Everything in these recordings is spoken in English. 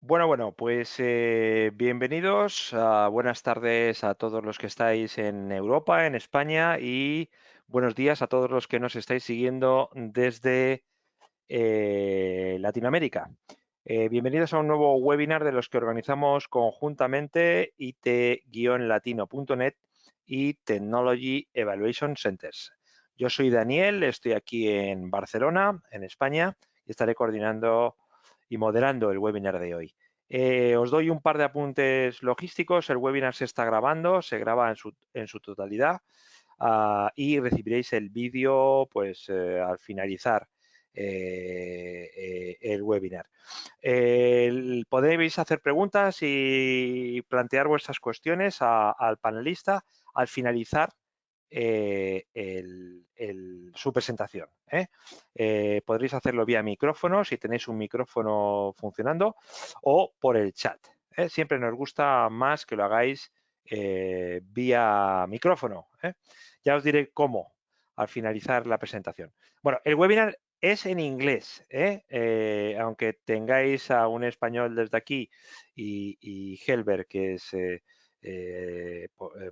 Bueno, pues bienvenidos, buenas tardes a todos los que estáis en Europa, en España y buenos días a todos los que nos estáis siguiendo desde Latinoamérica. Bienvenidos a un nuevo webinar de los que organizamos conjuntamente IT-latino.net y Technology Evaluation Centers. Yo soy Daniel, estoy aquí en Barcelona, en España, y estaré coordinando y moderando el webinar de hoy. Os doy un par de apuntes logísticos. El webinar se está grabando, se graba en su totalidad y recibiréis el vídeo pues, al finalizar el webinar. Podéis hacer preguntas y plantear vuestras cuestiones al panelista al finalizar su presentación. Podréis hacerlo vía micrófono si tenéis un micrófono funcionando o por el chat. Siempre nos gusta más que lo hagáis vía micrófono. Ya os diré cómo al finalizar la presentación. Bueno, el webinar es en inglés, aunque tengáis a un español desde aquí y Helbert, que es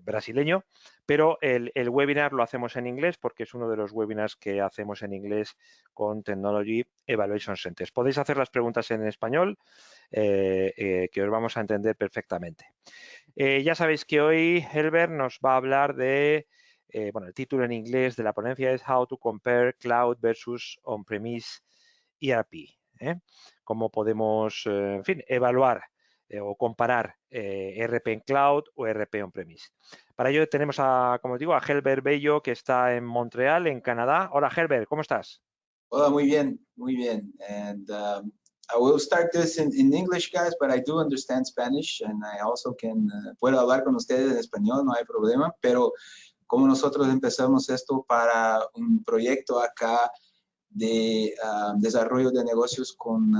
brasileño, pero el webinar lo hacemos en inglés porque es uno de los webinars que hacemos en inglés con Technology Evaluation Centers. Podéis hacer las preguntas en español que os vamos a entender perfectamente. Ya sabéis que hoy Helbert nos va a hablar de, bueno, el título en inglés de la ponencia es How to Compare Cloud versus On-Premise ERP. Cómo podemos, en fin, evaluar o comparar ERP en cloud o ERP on-premise. Para ello tenemos, como os digo, a Helbert Bello, que está en Montreal, en Canadá. Hola, Helbert, ¿cómo estás? Hola, muy bien, muy bien. And I will start this in English, guys, but I do understand Spanish and I also can, puedo hablar con ustedes en español, no hay problema, pero como nosotros empezamos esto para un proyecto acá de desarrollo de negocios con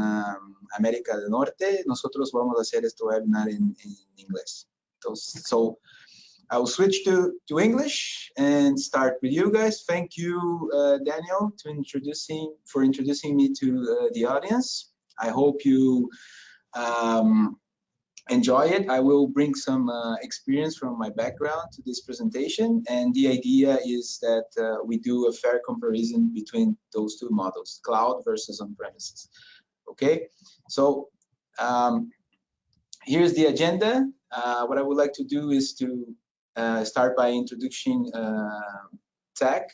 América del Norte, nosotros vamos a hacer este webinar en inglés. Entonces, so I will switch to English and start with you guys. Thank you, Daniel, for introducing me to the audience. I hope you enjoy it. I will bring some experience from my background to this presentation, and the idea is that we do a fair comparison between those two models, cloud versus on-premises. Okay, so here's the agenda. What I would like to do is to start by introducing tech,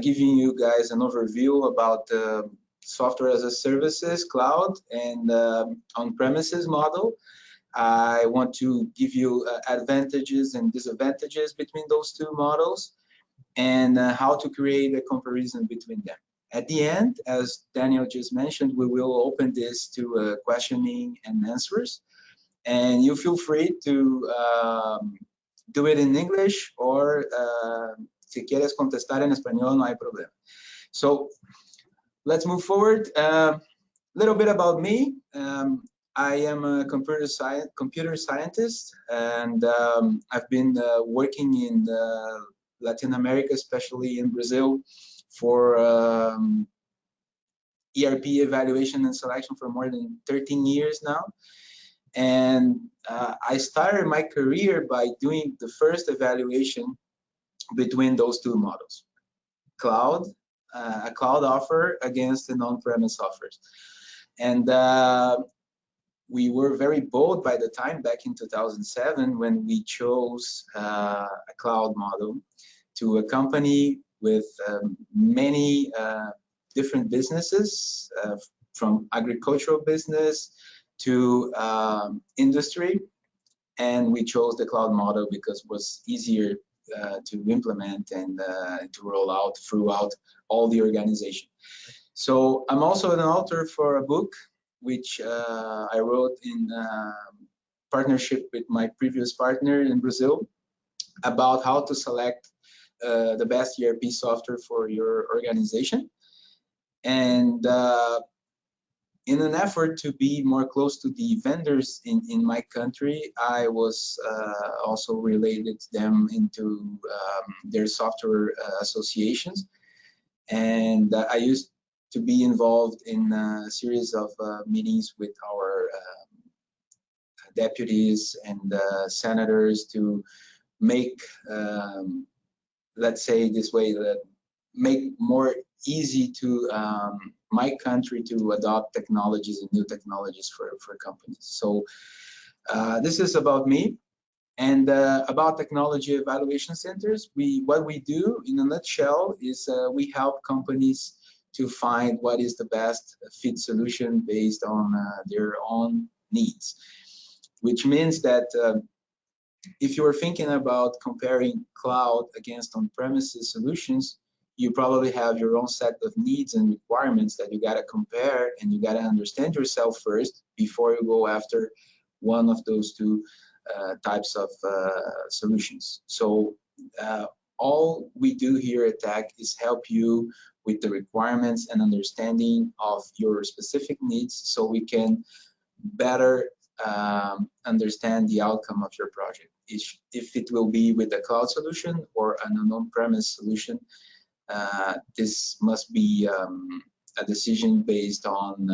giving you guys an overview about the software as a services, cloud, and on-premises model. I want to give you advantages and disadvantages between those two models and how to create a comparison between them. At the end, as Daniel just mentioned, we will open this to questioning and answers. And you feel free to do it in English or si quieres contestar en español, no hay problema. So let's move forward. Little bit about me. I am a computer scientist, and I've been working in Latin America, especially in Brazil, for ERP evaluation and selection for more than 13 years now. And I started my career by doing the first evaluation between those two models, a cloud offer against an on-premise offers. And we were very bold by the time, back in 2007, when we chose a cloud model to a company with many different businesses, from agricultural business to industry, and we chose the cloud model because it was easier to implement and to roll out throughout all the organization. So I'm also an author for a book which I wrote in partnership with my previous partner in Brazil about how to select the best ERP software for your organization. And in an effort to be more close to the vendors in my country, I was also related them into their software associations. And I used to be involved in a series of meetings with our deputies and senators to make, let's say this way, make more easy to my country to adopt technologies and new technologies for companies. So this is about me. And about technology evaluation centers, what we do in a nutshell is we help companies to find what is the best fit solution based on their own needs, which means that if you're thinking about comparing cloud against on-premises solutions, you probably have your own set of needs and requirements that you got to compare, and you got to understand yourself first before you go after one of those two types of solutions. So all we do here at TAC is help you with the requirements and understanding of your specific needs, so we can better understand the outcome of your project. If it will be with a cloud solution or an on-premise solution, this must be a decision based on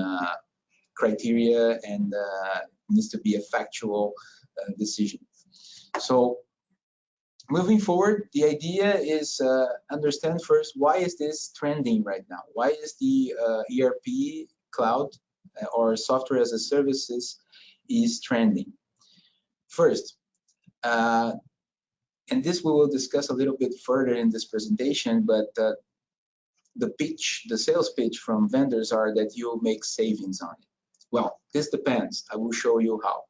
criteria, and needs to be a factual decision. So moving forward, the idea is understand first, why is this trending right now? Why is the ERP cloud or software as a services is trending? First, and this we will discuss a little bit further in this presentation, but the sales pitch from vendors are that you'll make savings on it. Well, this depends. I will show you how.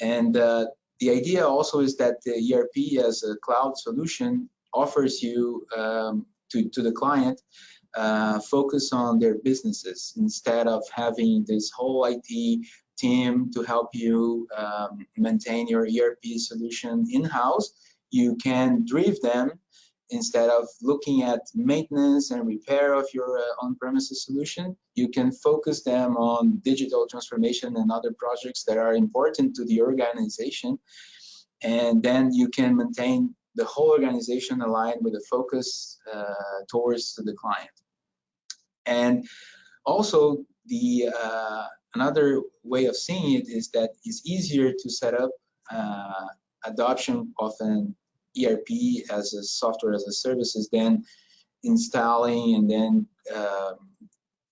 The idea also is that the ERP as a cloud solution offers you to the client focus on their businesses instead of having this whole IT team to help you maintain your ERP solution in-house. You can drive them instead of looking at maintenance and repair of your on-premises solution. You can focus them on digital transformation and other projects that are important to the organization, and then you can maintain the whole organization aligned with a focus towards the client. And also, another way of seeing it is that it's easier to set up adoption of an ERP as a software as a services than installing and then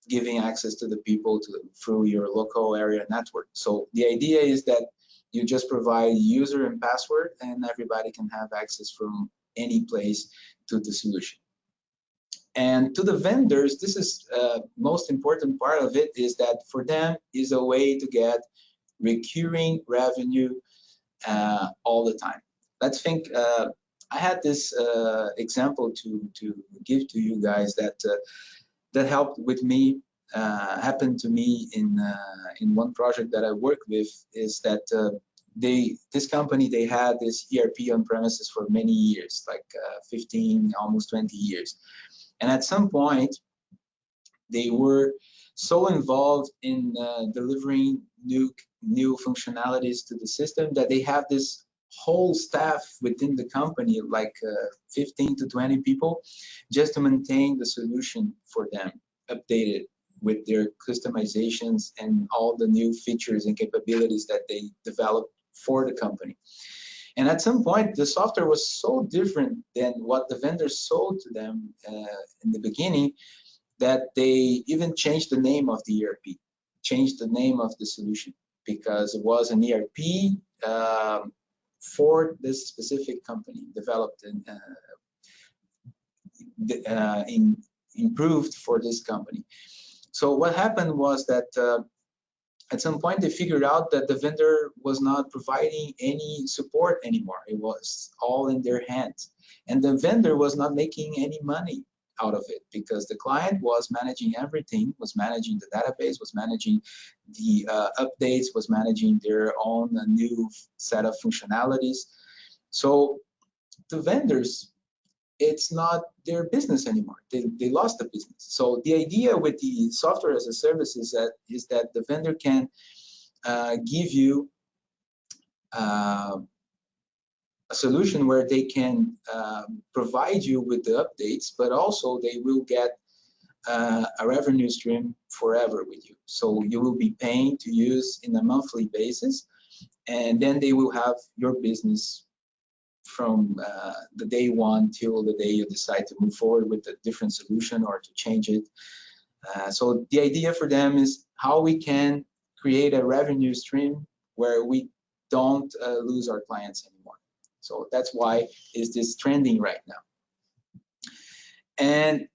giving access to the people through your local area network. So the idea is that you just provide user and password, and everybody can have access from any place to the solution. And to the vendors, this is most important part of it, is that for them is a way to get recurring revenue all the time. Let's think, I had this example to give to you guys that helped with me, happened to me in one project that I worked with, is that this company, they had this ERP on premises for many years, like 15, almost 20 years. And at some point, they were so involved in delivering new functionalities to the system that they have this whole staff within the company, like 15 to 20 people, just to maintain the solution for them, updated with their customizations and all the new features and capabilities that they developed for the company. And at some point, the software was so different than what the vendors sold to them in the beginning, that they even changed the name of the ERP, changed the name of the solution, because it was an ERP for this specific company, developed and improved for this company. So what happened was that at some point they figured out that the vendor was not providing any support anymore. It was all in their hands, and the vendor was not making any money out of it, because the client was managing everything, was managing the database, was managing the updates, was managing their own new set of functionalities. So the vendors, it's not their business anymore. They lost the business. So the idea with the software as a service is that the vendor can give you a solution where they can provide you with the updates, but also they will get a revenue stream forever with you. So you will be paying to use in a monthly basis, and then they will have your business from the day one till the day you decide to move forward with a different solution or to change it. So the idea for them is how we can create a revenue stream where we don't lose our clients anymore. So that's why is this trending right now. And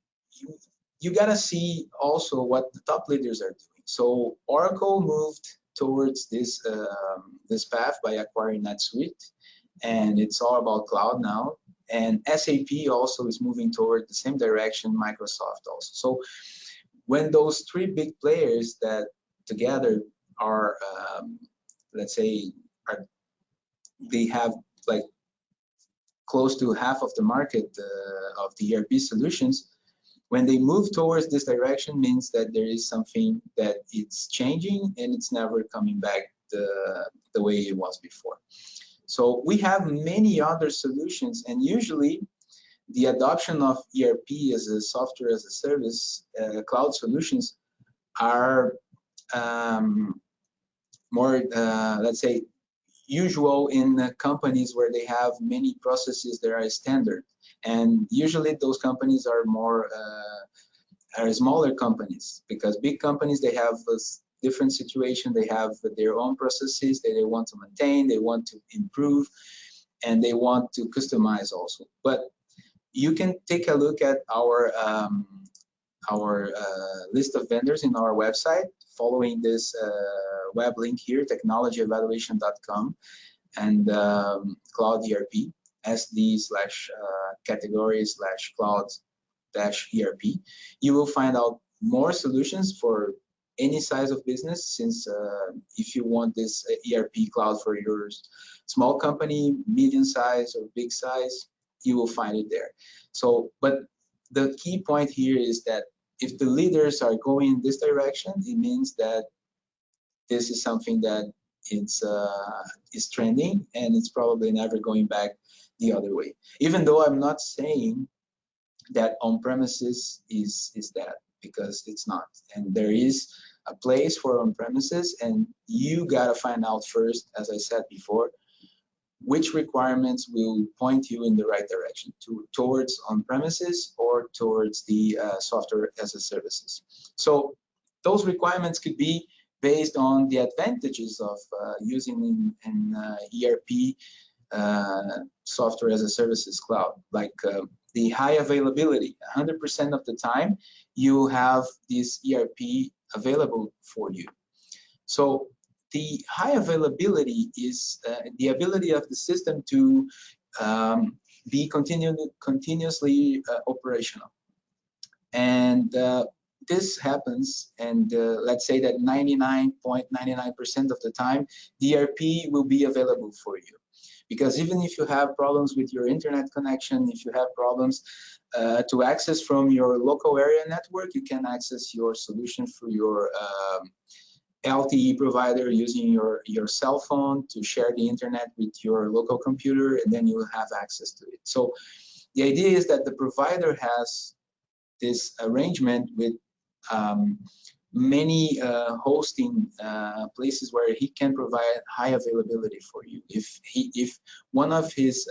you gotta see also what the top leaders are doing. So Oracle moved towards this this path by acquiring NetSuite, and it's all about cloud now. And SAP also is moving toward the same direction, Microsoft also. So when those three big players that together are, let's say, they have like close to half of the market of the ERP solutions, when they move towards this direction means that there is something that it's changing and it's never coming back the way it was before. So we have many other solutions, and usually the adoption of ERP as a software as a service, cloud solutions are more, let's say, usual in companies where they have many processes that are standard. And usually those companies are more, are smaller companies, because big companies, they have a different situation. They have their own processes that they want to maintain, they want to improve, and they want to customize also. But you can take a look at our list of vendors in our website, following this web link here, technologyevaluation.com, and cloud ERP, SD/category/cloud-ERP. You will find out more solutions for any size of business, since if you want this ERP cloud for your small company, medium size or big size, you will find it there. So, but the key point here is that if the leaders are going in this direction, it means that this is something that it's is trending, and it's probably never going back the other way. Even though I'm not saying that on-premises is that, because it's not. And there is a place for on-premises, and you gotta find out first, as I said before, which requirements will point you in the right direction, towards on-premises or towards the software as a services. So those requirements could be based on the advantages of using an ERP software as a services cloud, like the high availability. 100% of the time, you have this ERP available for you. So the high availability is the ability of the system to be continuously operational. And this happens, and let's say that 99.99% of the time, the ERP will be available for you. Because even if you have problems with your internet connection, if you have problems to access from your local area network, you can access your solution through your LTE provider using your cell phone to share the internet with your local computer, and then you will have access to it. So the idea is that the provider has this arrangement with many hosting places where he can provide high availability for you. If one of his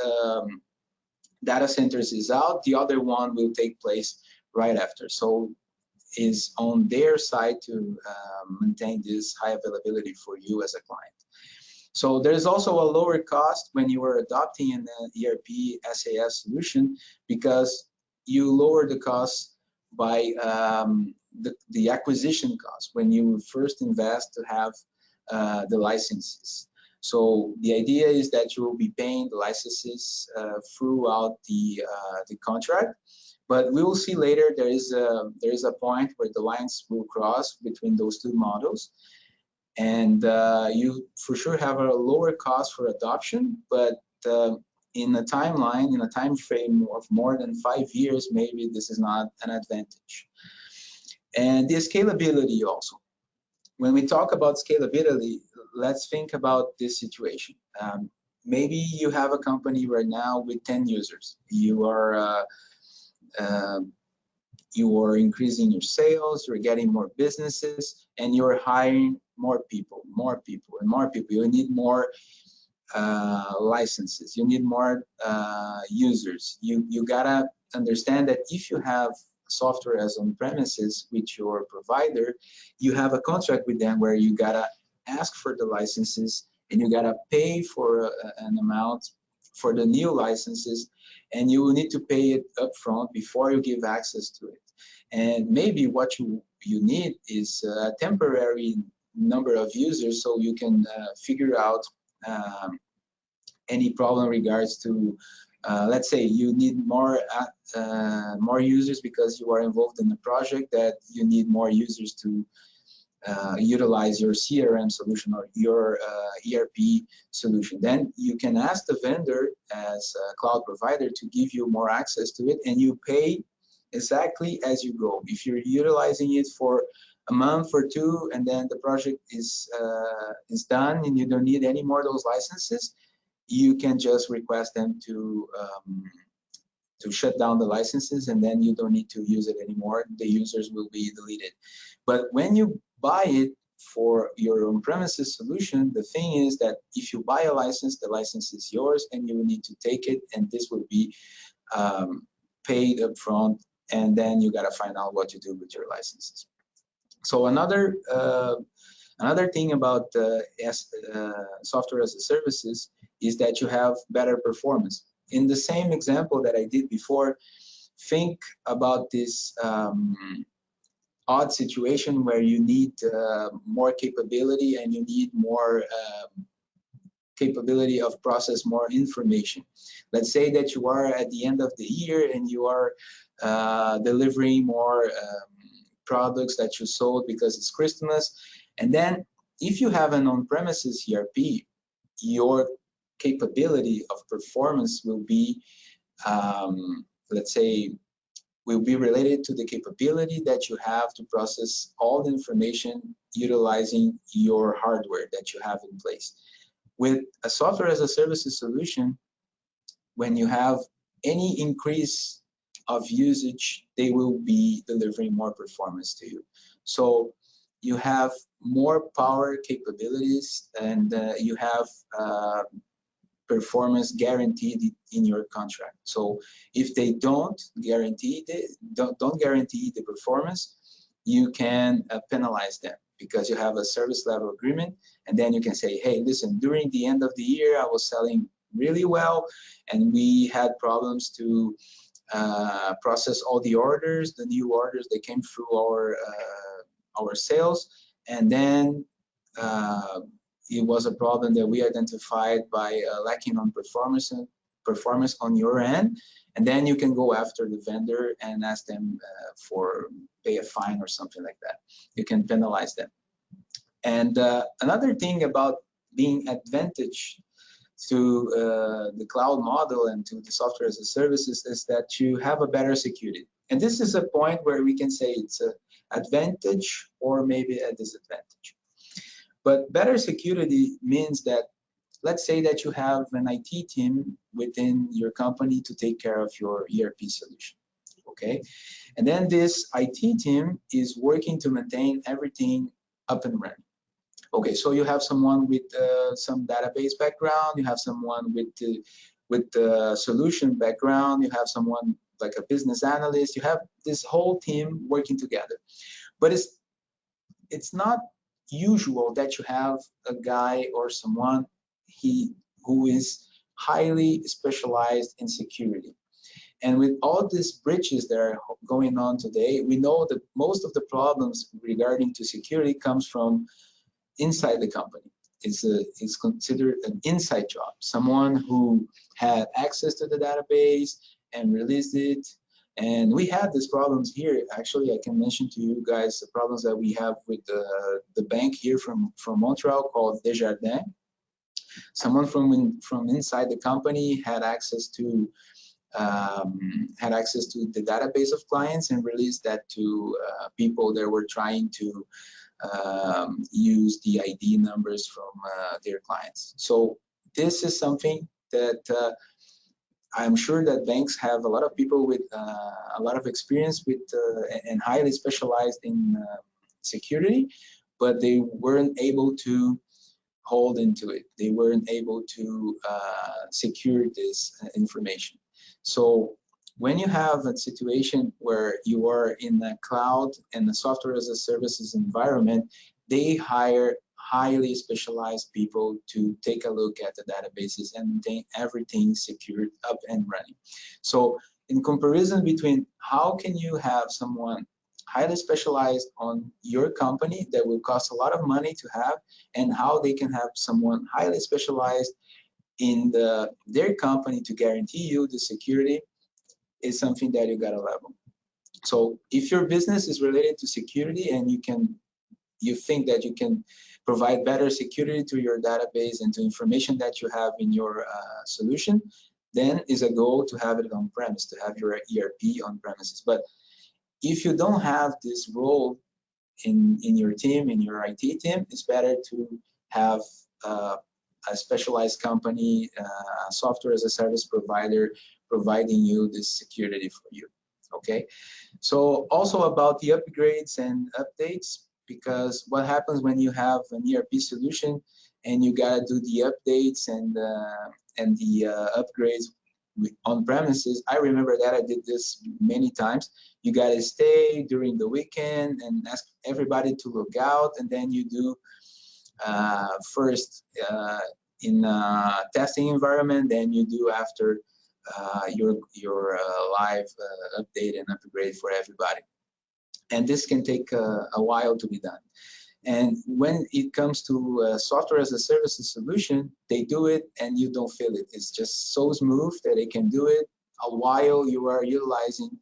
data centers is out, the other one will take place right after. So is on their side to maintain this high availability for you as a client. So there's also a lower cost when you are adopting an ERP SAS solution, because you lower the cost by the acquisition cost when you first invest to have the licenses. So the idea is that you will be paying the licenses throughout the contract. But we will see later there is a point where the lines will cross between those two models, and you for sure have a lower cost for adoption, but in a timeline, in a time frame of more than 5 years, maybe this is not an advantage. And the scalability also. When we talk about scalability, let's think about this situation. Maybe you have a company right now with 10 users. You are you are increasing your sales, you're getting more businesses, and you're hiring more people, and more people. You need more licenses, you need more users. You gotta understand that if you have software as on premises with your provider, you have a contract with them where you gotta ask for the licenses and you gotta pay for an amount for the new licenses, and you will need to pay it upfront before you give access to it. And maybe what you need is a temporary number of users so you can figure out any problem in regards to let's say you need more users because you are involved in a project that you need more users to utilize your CRM solution or your ERP solution. Then you can ask the vendor as a cloud provider to give you more access to it, and you pay exactly as you go. If you're utilizing it for a month or two and then the project is done and you don't need any more of those licenses, you can just request them to shut down the licenses, and then you don't need to use it anymore. The users will be deleted. But when you buy it for your on-premises solution, the thing is that if you buy a license, the license is yours and you will need to take it, and this will be paid upfront, and then you got to find out what to do with your licenses. So another thing about software as a services is that you have better performance. In the same example that I did before, think about this odd situation where you need more capability and you need more capability of process more information. Let's say that you are at the end of the year and you are delivering more products that you sold because it's Christmas. And then if you have an on-premises ERP, your capability of performance will be, let's say, will be related to the capability that you have to process all the information utilizing your hardware that you have in place. With a software as a services solution, when you have any increase of usage, they will be delivering more performance to you. So you have more power capabilities, and you have performance guaranteed in your contract. So if they don't guarantee the performance, you can penalize them because you have a service level agreement, and then you can say, hey, listen, during the end of the year I was selling really well and we had problems to process all the orders, the new orders that came through our sales, and then it was a problem that we identified by lacking on performance on your end, and then you can go after the vendor and ask them for pay a fine or something like that. You can penalize them. And another thing about being advantage to the cloud model and to the software as a service is that you have a better security. And this is a point where we can say it's an advantage or maybe a disadvantage. But better security means that, let's say that you have an IT team within your company to take care of your ERP solution, okay? And then this IT team is working to maintain everything up and running. Okay, so you have someone with some database background, you have someone with the solution background, you have someone like a business analyst, you have this whole team working together. But it's not usual that you have a guy or someone who is highly specialized in security. And with all these breaches that are going on today, we know that most of the problems regarding to security comes from inside the company. It's considered an inside job. Someone who had access to the database and released it. And we had these problems here. Actually, I can mention to you guys the problems that we have with the bank here from Montreal called Desjardins. Someone from inside the company had access to the database of clients and released that to people that were trying to use the ID numbers from their clients. So this is something that I'm sure that banks have a lot of people with a lot of experience with and highly specialized in security, but they weren't able to hold into it. They weren't able to secure this information. So when you have a situation where you are in a cloud and a software as a services environment, they hire highly specialized people to take a look at the databases and maintain everything secured up and running. So in comparison between how can you have someone highly specialized on your company that will cost a lot of money to have, and how they can have someone highly specialized in their company to guarantee you the security, is something that you gotta level. So if your business is related to security and you think that you can provide better security to your database and to information that you have in your solution, then is a goal to have it on premise, to have your ERP on premises. But if you don't have this role in your team, in your IT team, it's better to have a specialized company, software as a service provider, providing you this security for you. Okay, so also about the upgrades and updates, because what happens when you have an ERP solution and you gotta do the updates and the upgrades on premises. I remember that I did this many times. You gotta stay during the weekend and ask everybody to log out, and then you do first in a testing environment, then you do after your live update and upgrade for everybody. And this can take a while to be done. And when it comes to software as a services solution, they do it and you don't feel it. It's just so smooth that they can do it while you are utilizing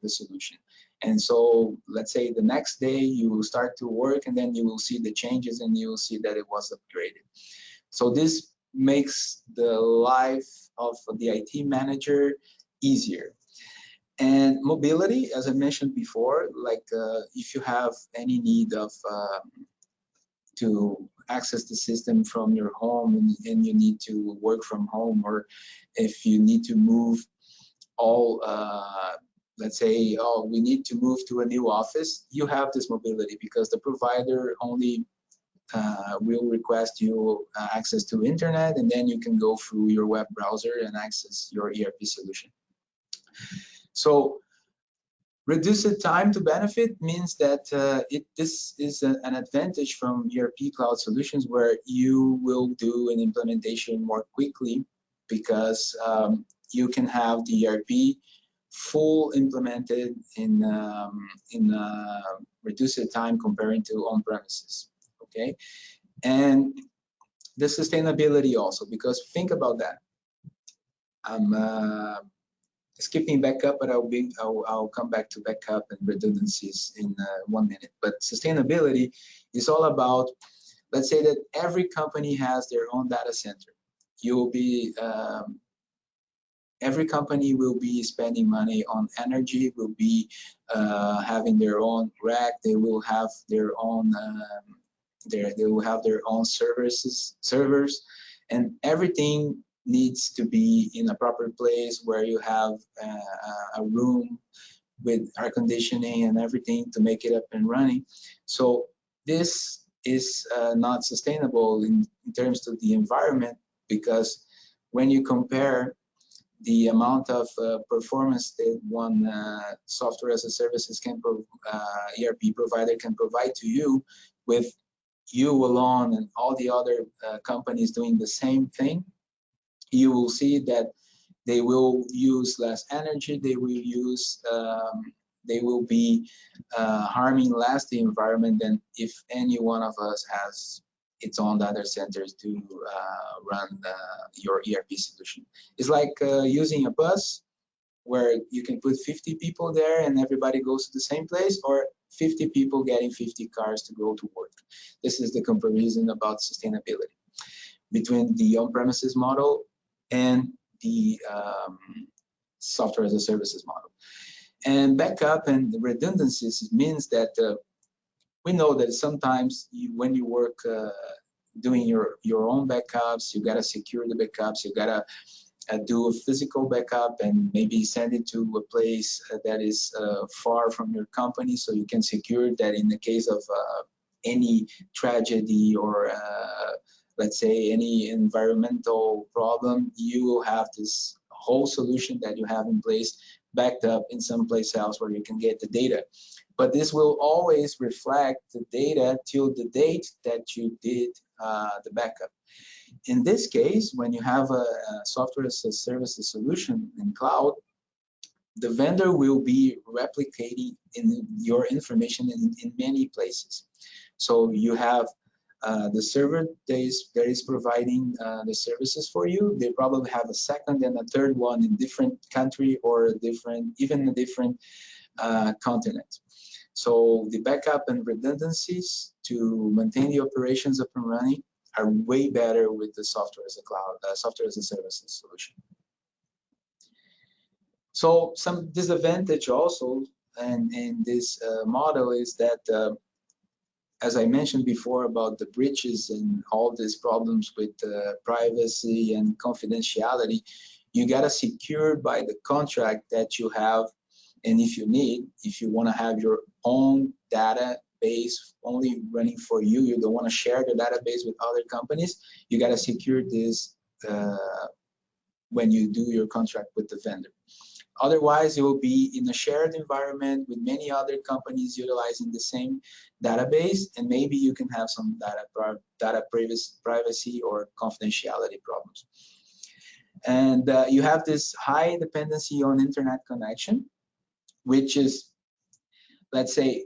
the solution. And so let's say the next day you will start to work, and then you will see the changes and you will see that it was upgraded. So this makes the life of the IT manager easier. And mobility, as I mentioned before, like if you have any need of to access the system from your home and you need to work from home, or if you need to move all, let's say, oh, we need to move to a new office, you have this mobility because the provider only will request you access to internet, and then you can go through your web browser and access your ERP solution. So reduced time to benefit means that this is an advantage from ERP cloud solutions, where you will do an implementation more quickly because you can have the ERP full implemented in reduced time comparing to on-premises. Okay, and the sustainability also, because think about that. I'm skipping backup, but I'll come back to backup and redundancies in 1 minute. But sustainability is all about, let's say that every company has their own data center. Every company will be spending money on energy, will be having their own rack, they will have their own servers, and everything needs to be in a proper place where you have a room with air conditioning and everything to make it up and running. So this is not sustainable in terms of the environment, because when you compare the amount of performance that one software as a services ERP provider can provide to you, with you alone and all the other companies doing the same thing, you will see that they will use less energy, they will be harming less the environment than if any one of us has its own data centers to run your ERP solution. It's like using a bus where you can put 50 people there and everybody goes to the same place, or 50 people getting 50 cars to go to work. This is the comparison about sustainability between the on-premises model and the software as a services model. And backup and redundancies means that we know that sometimes when you work doing your own backups, you gotta secure the backups, you gotta do a physical backup and maybe send it to a place that is far from your company, so you can secure that in the case of any tragedy or let's say any environmental problem, you will have this whole solution that you have in place backed up in some place else where you can get the data. But this will always reflect the data till the date that you did the backup. In this case, when you have a software as a service solution in cloud, the vendor will be replicating in your information in many places. So you have the server that is providing the services for you. They probably have a second and a third one in different country or even a different continent. So the backup and redundancies to maintain the operations up and running are way better with the software as a cloud, software as a service solution. So some disadvantage also in this model is that, as I mentioned before about the breaches and all these problems with privacy and confidentiality, you gotta secure by the contract that you have. And if you want to have your own database only running for you, you don't want to share the database with other companies, you got to secure this when you do your contract with the vendor. Otherwise, you will be in a shared environment with many other companies utilizing the same database, and maybe you can have some data privacy or confidentiality problems. And you have this high dependency on internet connection, which is, let's say,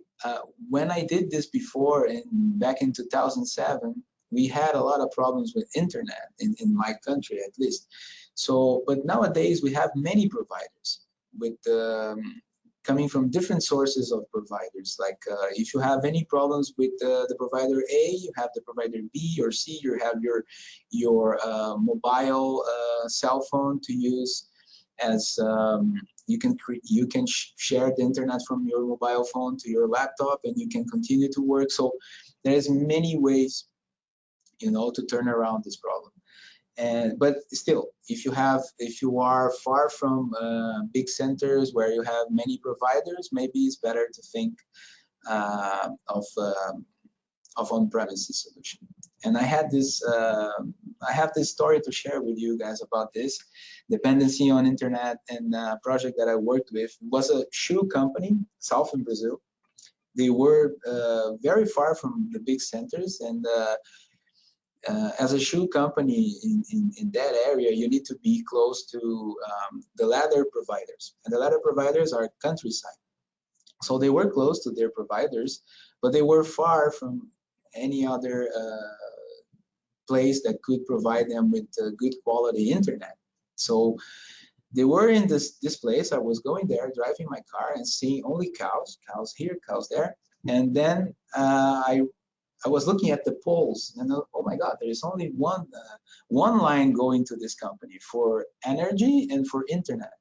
when I did this before, back in 2007, we had a lot of problems with internet in my country, at least. So, but nowadays we have many providers with coming from different sources of providers. Like if you have any problems with the provider A, you have the provider B or C. You have your mobile cell phone to use as you can share the internet from your mobile phone to your laptop, and you can continue to work. So there's many ways, to turn around this problem. But still, if you are far from big centers where you have many providers, maybe it's better to think of on-premises solution. And I have this story to share with you guys about this dependency on internet, and project that I worked with was a shoe company, south in Brazil. They were very far from the big centers, and as a shoe company in that area, you need to be close to the ladder providers, and the ladder providers are countryside. So they were close to their providers, but they were far from any other place that could provide them with good quality internet. So they were in this place. I was going there, driving my car, and seeing only cows here, cows there. And then I was looking at the poles, and oh my God, there is only one line going to this company for energy and for internet.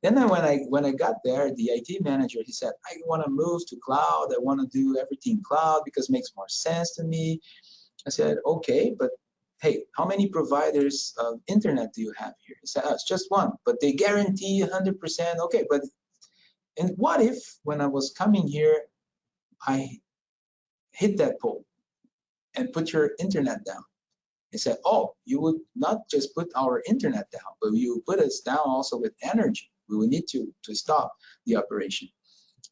Then when I got there, the IT manager, he said, I want to move to cloud. I want to do everything cloud because it makes more sense to me. I said, okay, but hey, how many providers of internet do you have here? He said, oh, it's just one, but they guarantee 100%. Okay, but and what if when I was coming here, I hit that pole and put your internet down? He said, oh, you would not just put our internet down, but you would put us down also with energy. We will need to stop the operation.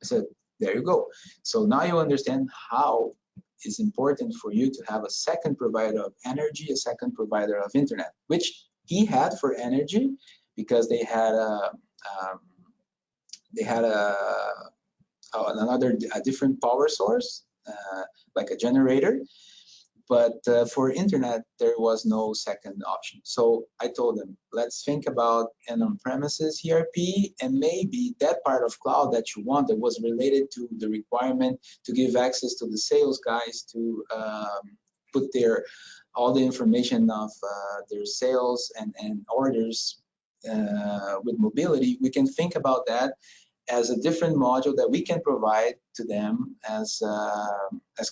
I said, there you go. So now you understand how it's important for you to have a second provider of energy, a second provider of internet, which he had for energy because they had a different power source, like a generator. But for internet, there was no second option. So I told them, let's think about an on-premises ERP, and maybe that part of cloud that you want that was related to the requirement to give access to the sales guys to put all the information of their sales and orders with mobility. We can think about that as a different module that we can provide to them as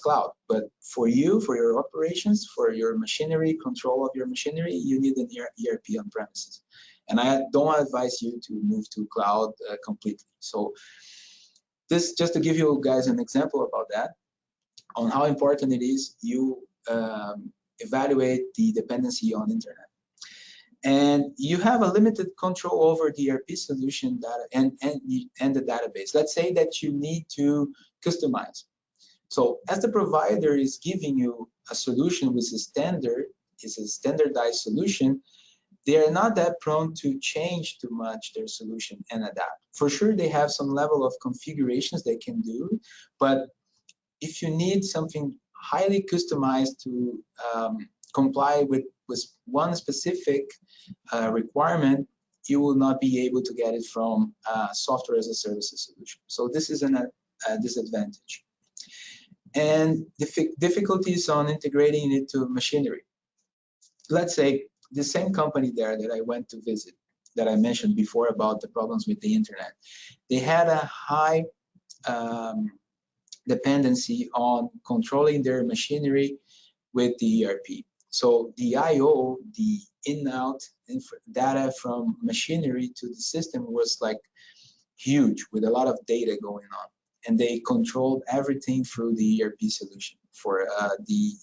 cloud. But for you, for your operations, for your machinery, control of your machinery, you need an ERP on premises. And I don't advise you to move to cloud completely. So this, just to give you guys an example about that, on how important it is, you evaluate the dependency on internet. And you have a limited control over the ERP solution data and the database. Let's say that you need to customize. So as the provider is giving you a solution with a standard, is a standardized solution, they are not that prone to change too much their solution and adapt. For sure, they have some level of configurations they can do, but if you need something highly customized to comply with one specific requirement, you will not be able to get it from software as a services solution. So this is a disadvantage. And difficulties on integrating it to machinery. Let's say the same company there that I went to visit, that I mentioned before about the problems with the internet, they had a high dependency on controlling their machinery with the ERP. So the I/O, the in-out data from machinery to the system was like huge, with a lot of data going on. And they controlled everything through the ERP solution for the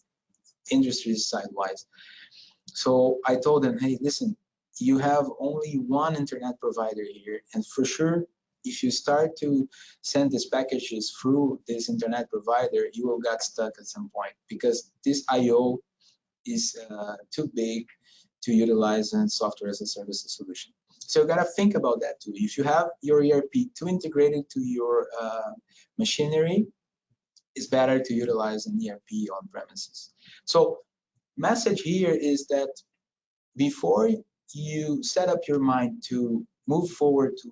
industry side-wise. So I told them, hey, listen, you have only one internet provider here, and for sure, if you start to send these packages through this internet provider, you will get stuck at some point, because this I/O is too big to utilize in software as a service solution. So you gotta think about that too. If you have your ERP too integrated to your machinery, it's better to utilize an ERP on premises. So message here is that before you set up your mind to move forward to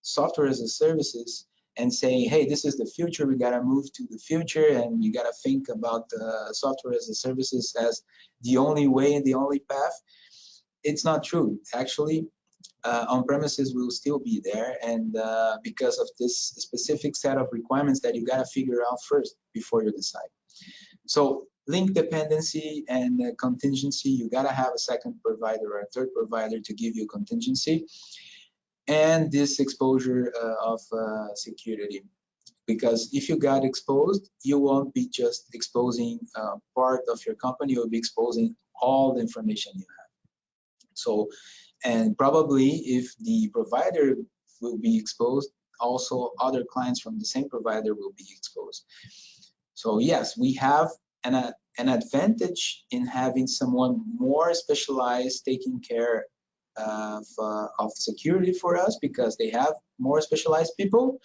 software as a services and say, hey, this is the future, we gotta move to the future, and you gotta think about software as a services as the only way and the only path, it's not true. Actually, on-premises will still be there, and because of this specific set of requirements that you gotta figure out first before you decide. So link dependency and contingency, you gotta have a second provider or a third provider to give you contingency. And this exposure of security, because if you got exposed, you won't be just exposing part of your company, you'll be exposing all the information you have. So, and probably if the provider will be exposed, also other clients from the same provider will be exposed. So yes, we have an advantage in having someone more specialized taking care of security for us, because they have more specialized people.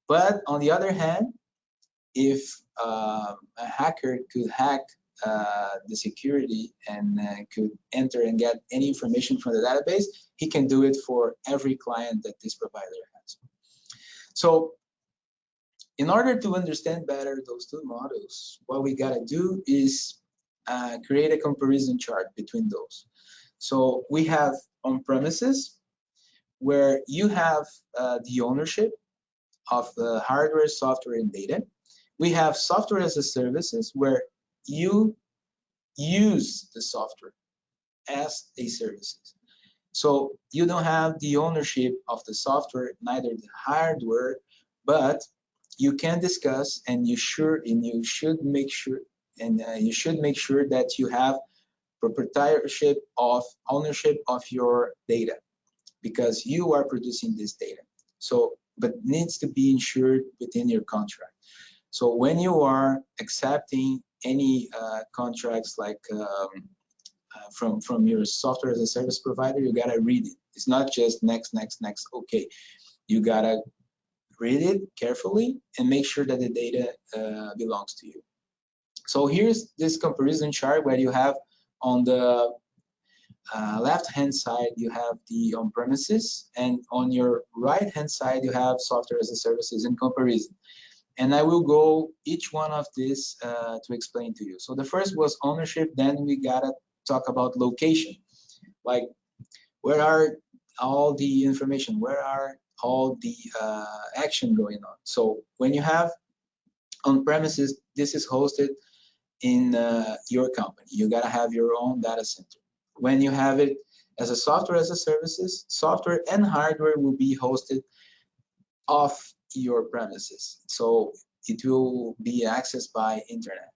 But on the other hand, if a hacker could hack the security and could enter and get any information from the database, he can do it for every client that this provider has. So in order to understand better those two models, what we gotta do is create a comparison chart between those. So we have on-premises, where you have the ownership of the hardware, software, and data. We have software as a services, where you use the software as a services. So you don't have the ownership of the software, neither the hardware, but you can discuss, and you should make sure that you have proprietorship of ownership of your data, because you are producing this data. So, but needs to be insured within your contract. So when you are accepting any contracts like from your software as a service provider, you gotta read it. It's not just next, okay. You gotta read it carefully and make sure that the data belongs to you. So here's this comparison chart, where you have on the left-hand side, you have the on-premises, and on your right-hand side, you have software as a services in comparison. And I will go each one of these to explain to you. So the first was ownership, then we gotta talk about location. Like, where are all the information? Where are all the action going on? So when you have on-premises, this is hosted in your company. You gotta have your own data center. When you have it as a software as a services, software and hardware will be hosted off your premises. So it will be accessed by internet.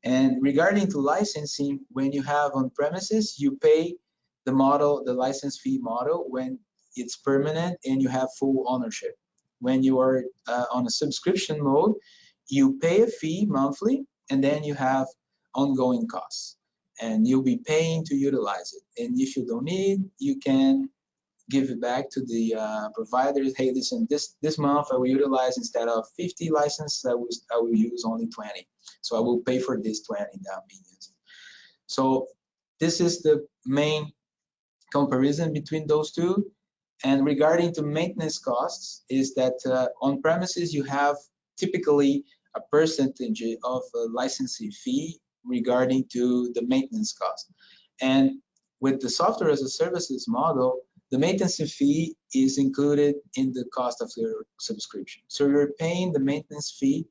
And regarding to licensing, when you have on premises, you pay the model, the license fee model when it's permanent and you have full ownership. When you are on a subscription mode, you pay a fee monthly and then you have ongoing costs and you'll be paying to utilize it. And if you don't need, you can give it back to the providers. Hey, listen, this month I will utilize, instead of 50 licenses, I will use only 20. So I will pay for this 20 that I'm being used. So this is the main comparison between those two. And regarding to maintenance costs, is that on premises you have typically a percentage of a licensing fee regarding to the maintenance cost. And with the software as a services model, the maintenance fee is included in the cost of your subscription. So you're paying the maintenance fee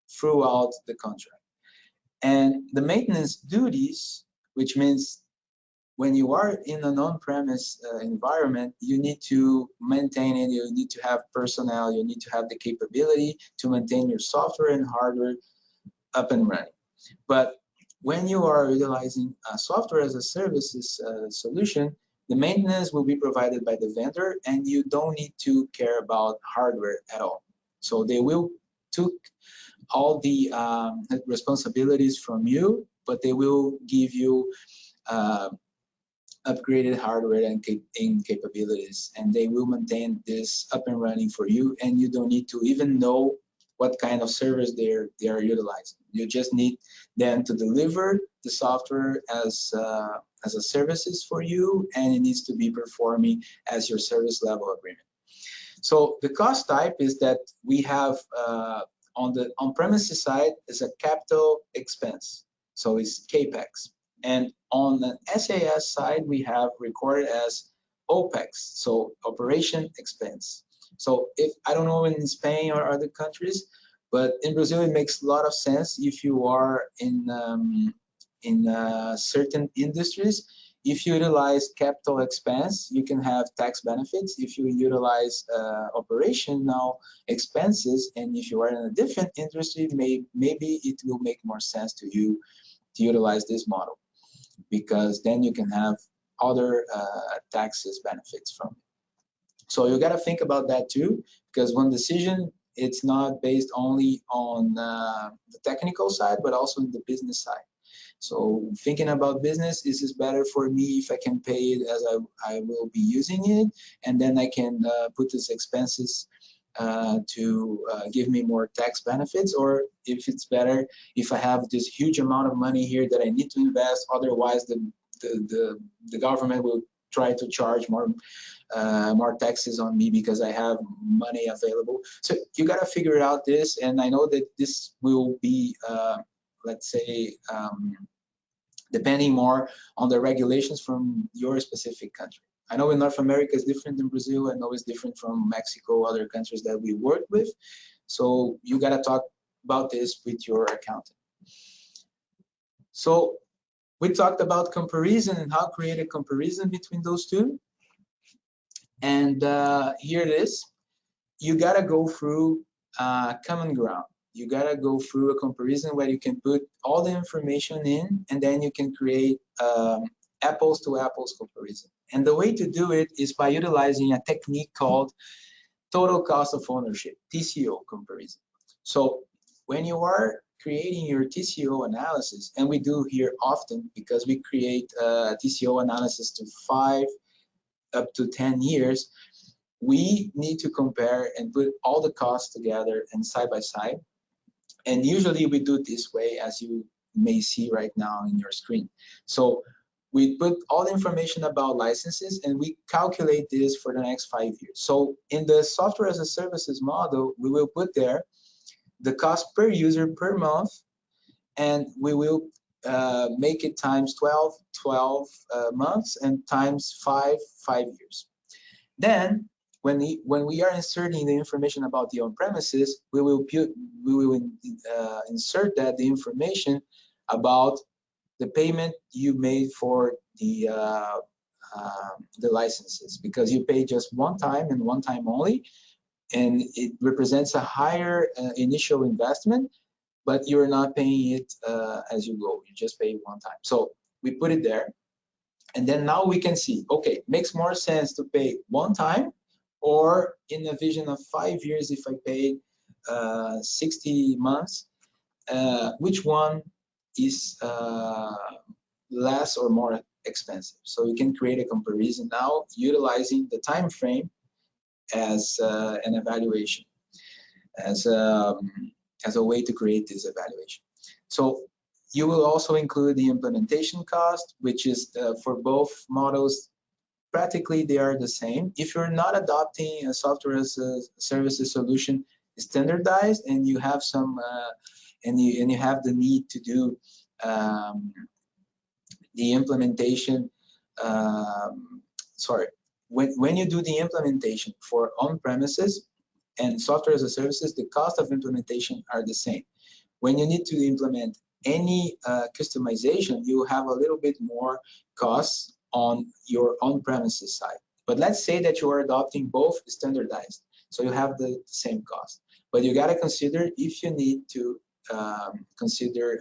throughout the contract. And the maintenance duties, which means when you are in an on-premise environment, you need to maintain it, you need to have personnel, you need to have the capability to maintain your software and hardware up and running. But when you are utilizing a software as a services solution, the maintenance will be provided by the vendor and you don't need to care about hardware at all. So they will take all the responsibilities from you, but they will give you upgraded hardware and capabilities, and they will maintain this up and running for you, and you don't need to even know what kind of service they are utilizing. You just need them to deliver the software as a services for you, and it needs to be performing as your service level agreement. So the cost type is that we have on the on-premises side is a capital expense, so it's CAPEX. And on the SAS side, we have recorded as OPEX, so operation expense. So if I don't know in Spain or other countries, but in Brazil it makes a lot of sense if you are in certain industries. If you utilize capital expense, you can have tax benefits. If you utilize operational expenses, and if you are in a different industry, maybe it will make more sense to you to utilize this model, because then you can have other taxes benefits from it. So you got to think about that too, because one decision, it's not based only on the technical side, but also in the business side. So thinking about business, is this better for me if I can pay it as I will be using it, and then I can put these expenses to give me more tax benefits, or if it's better if I have this huge amount of money here that I need to invest, otherwise the government will try to charge more taxes on me because I have money available. So you got to figure out this, and I know that this will be let's say depending more on the regulations from your specific country. I know in North America is different than Brazil. I know it's different from Mexico, other countries that we work with. So you got to talk about this with your accountant. So we talked about comparison and how to create a comparison between those two. And here it is. You got to go through common ground. You got to go through a comparison where you can put all the information in, and then you can create apples to apples comparison. And the way to do it is by utilizing a technique called total cost of ownership, TCO comparison. So when you are creating your TCO analysis, and we do here often because we create TCO analysis to 5 up to 10 years, we need to compare and put all the costs together and side by side. And usually we do it this way, as you may see right now in your screen. So we put all the information about licenses and we calculate this for the next 5 years. So in the software as a services model, we will put there the cost per user per month, and we will make it times 12 months, and times 5 years. Then when we are inserting the information about the on-premises, we will insert that the information about the payment you made for the the licenses, because you pay just one time and one time only, and it represents a higher initial investment, but you're not paying it as you go. You just pay one time. So we put it there. And then now we can see, okay, makes more sense to pay one time, or in a vision of 5 years, if I paid 60 months, which one is less or more expensive? So you can create a comparison now utilizing the time frame as an evaluation, as a way to create this evaluation. So you will also include the implementation cost, which is for both models, practically they are the same. If you're not adopting a software as a services solution standardized, and you have some and you have the need to do the implementation, when you do the implementation for on-premises and software as a services, the cost of implementation are the same. When you need to implement any customization, you have a little bit more costs on your on-premises side. But let's say that you are adopting both standardized, so you have the same cost. But you got to consider, if you need to consider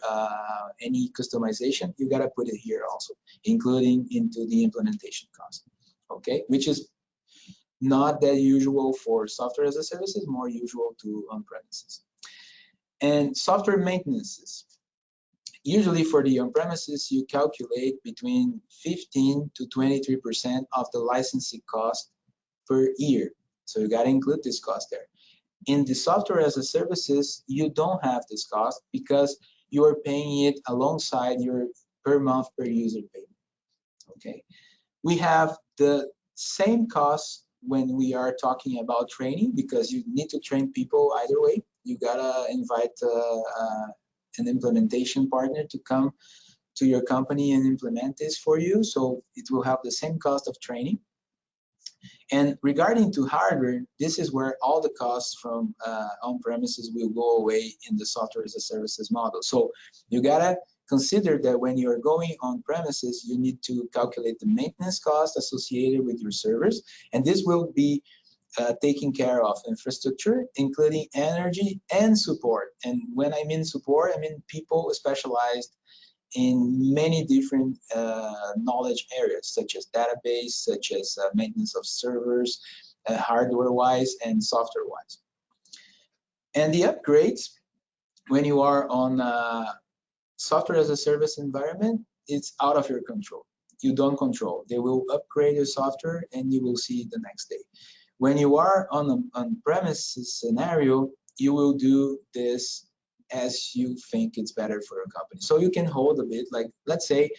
any customization, you got to put it here also, including into the implementation cost. Okay, which is not that usual for software as a service, is more usual to on-premises. And software maintenances. Usually for the on-premises, you calculate between 15 to 23% of the licensing cost per year. So you got to include this cost there. In the software as a services, you don't have this cost because you are paying it alongside your per month per user payment. Okay, we have the same cost when we are talking about training, because you need to train people either way. You gotta invite an implementation partner to come to your company and implement this for you, so it will have the same cost of training. And regarding to hardware, this is where all the costs from on-premises will go away in the software as a services model. So you gotta consider that when you're going on premises, you need to calculate the maintenance cost associated with your servers, and this will be taking care of infrastructure, including energy and support. And when I mean support, I mean people specialized in many different knowledge areas, such as database, such as maintenance of servers, hardware-wise and software-wise. And the upgrades, when you are on software as a service environment, it's out of your control. You don't control. They will upgrade your software and you will see it the next day. When you are on an on-premises scenario, you will do this as you think it's better for a company. So you can hold a bit, like let's say,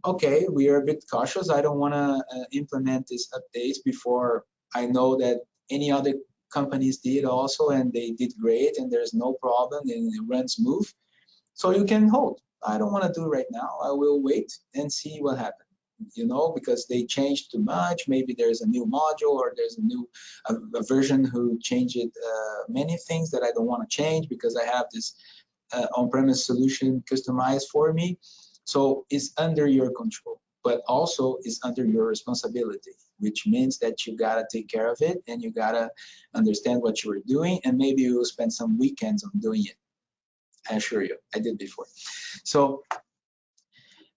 okay, we are a bit cautious. I don't want to implement these updates before I know that any other companies did also and they did great and there's no problem and it runs smooth. So you can hold. I don't want to do it right now. I will wait and see what happens. You know, because they changed too much. Maybe there's a new module or there's a new a version who changed many things that I don't want to change because I have this on-premise solution customized for me. So it's under your control, but also it's under your responsibility, which means that you gotta take care of it and you gotta understand what you are doing, and maybe you will spend some weekends on doing it. I assure you, I did before. So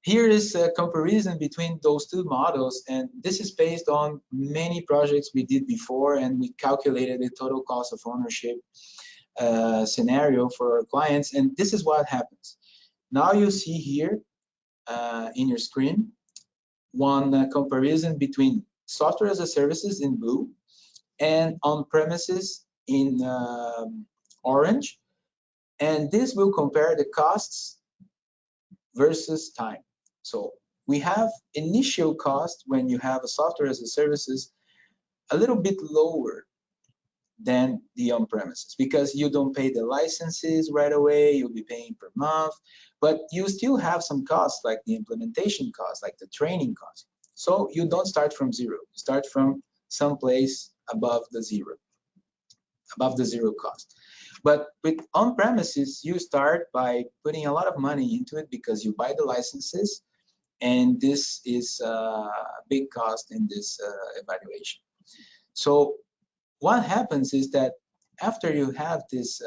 here is a comparison between those two models, and this is based on many projects we did before, and we calculated the total cost of ownership scenario for our clients, and this is what happens. Now you see here in your screen one comparison between software as a services in blue and on-premises in orange, and this will compare the costs versus time. So we have initial cost when you have a software as a services a little bit lower than the on-premises because you don't pay the licenses right away, you'll be paying per month, but you still have some costs like the implementation cost, like the training cost. So you don't start from zero, you start from someplace above the zero cost. But with on-premises, you start by putting a lot of money into it because you buy the licenses and this is a big cost in this evaluation. So what happens is that after you have this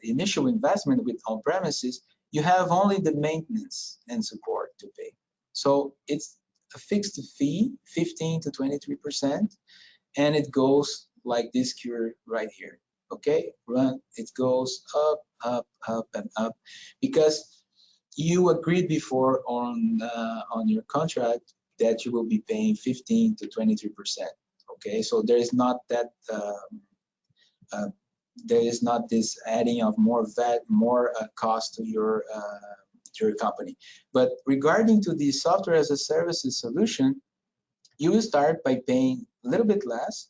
initial investment with on-premises, you have only the maintenance and support to pay. So it's a fixed fee, 15 to 23%, and it goes like this curve right here. Okay, it goes up, up, up, and up, because you agreed before on your contract that you will be paying 15 to 23%. Okay, so there is not that there is not this adding of more cost to your company. But regarding to the software as a services solution, you will start by paying a little bit less,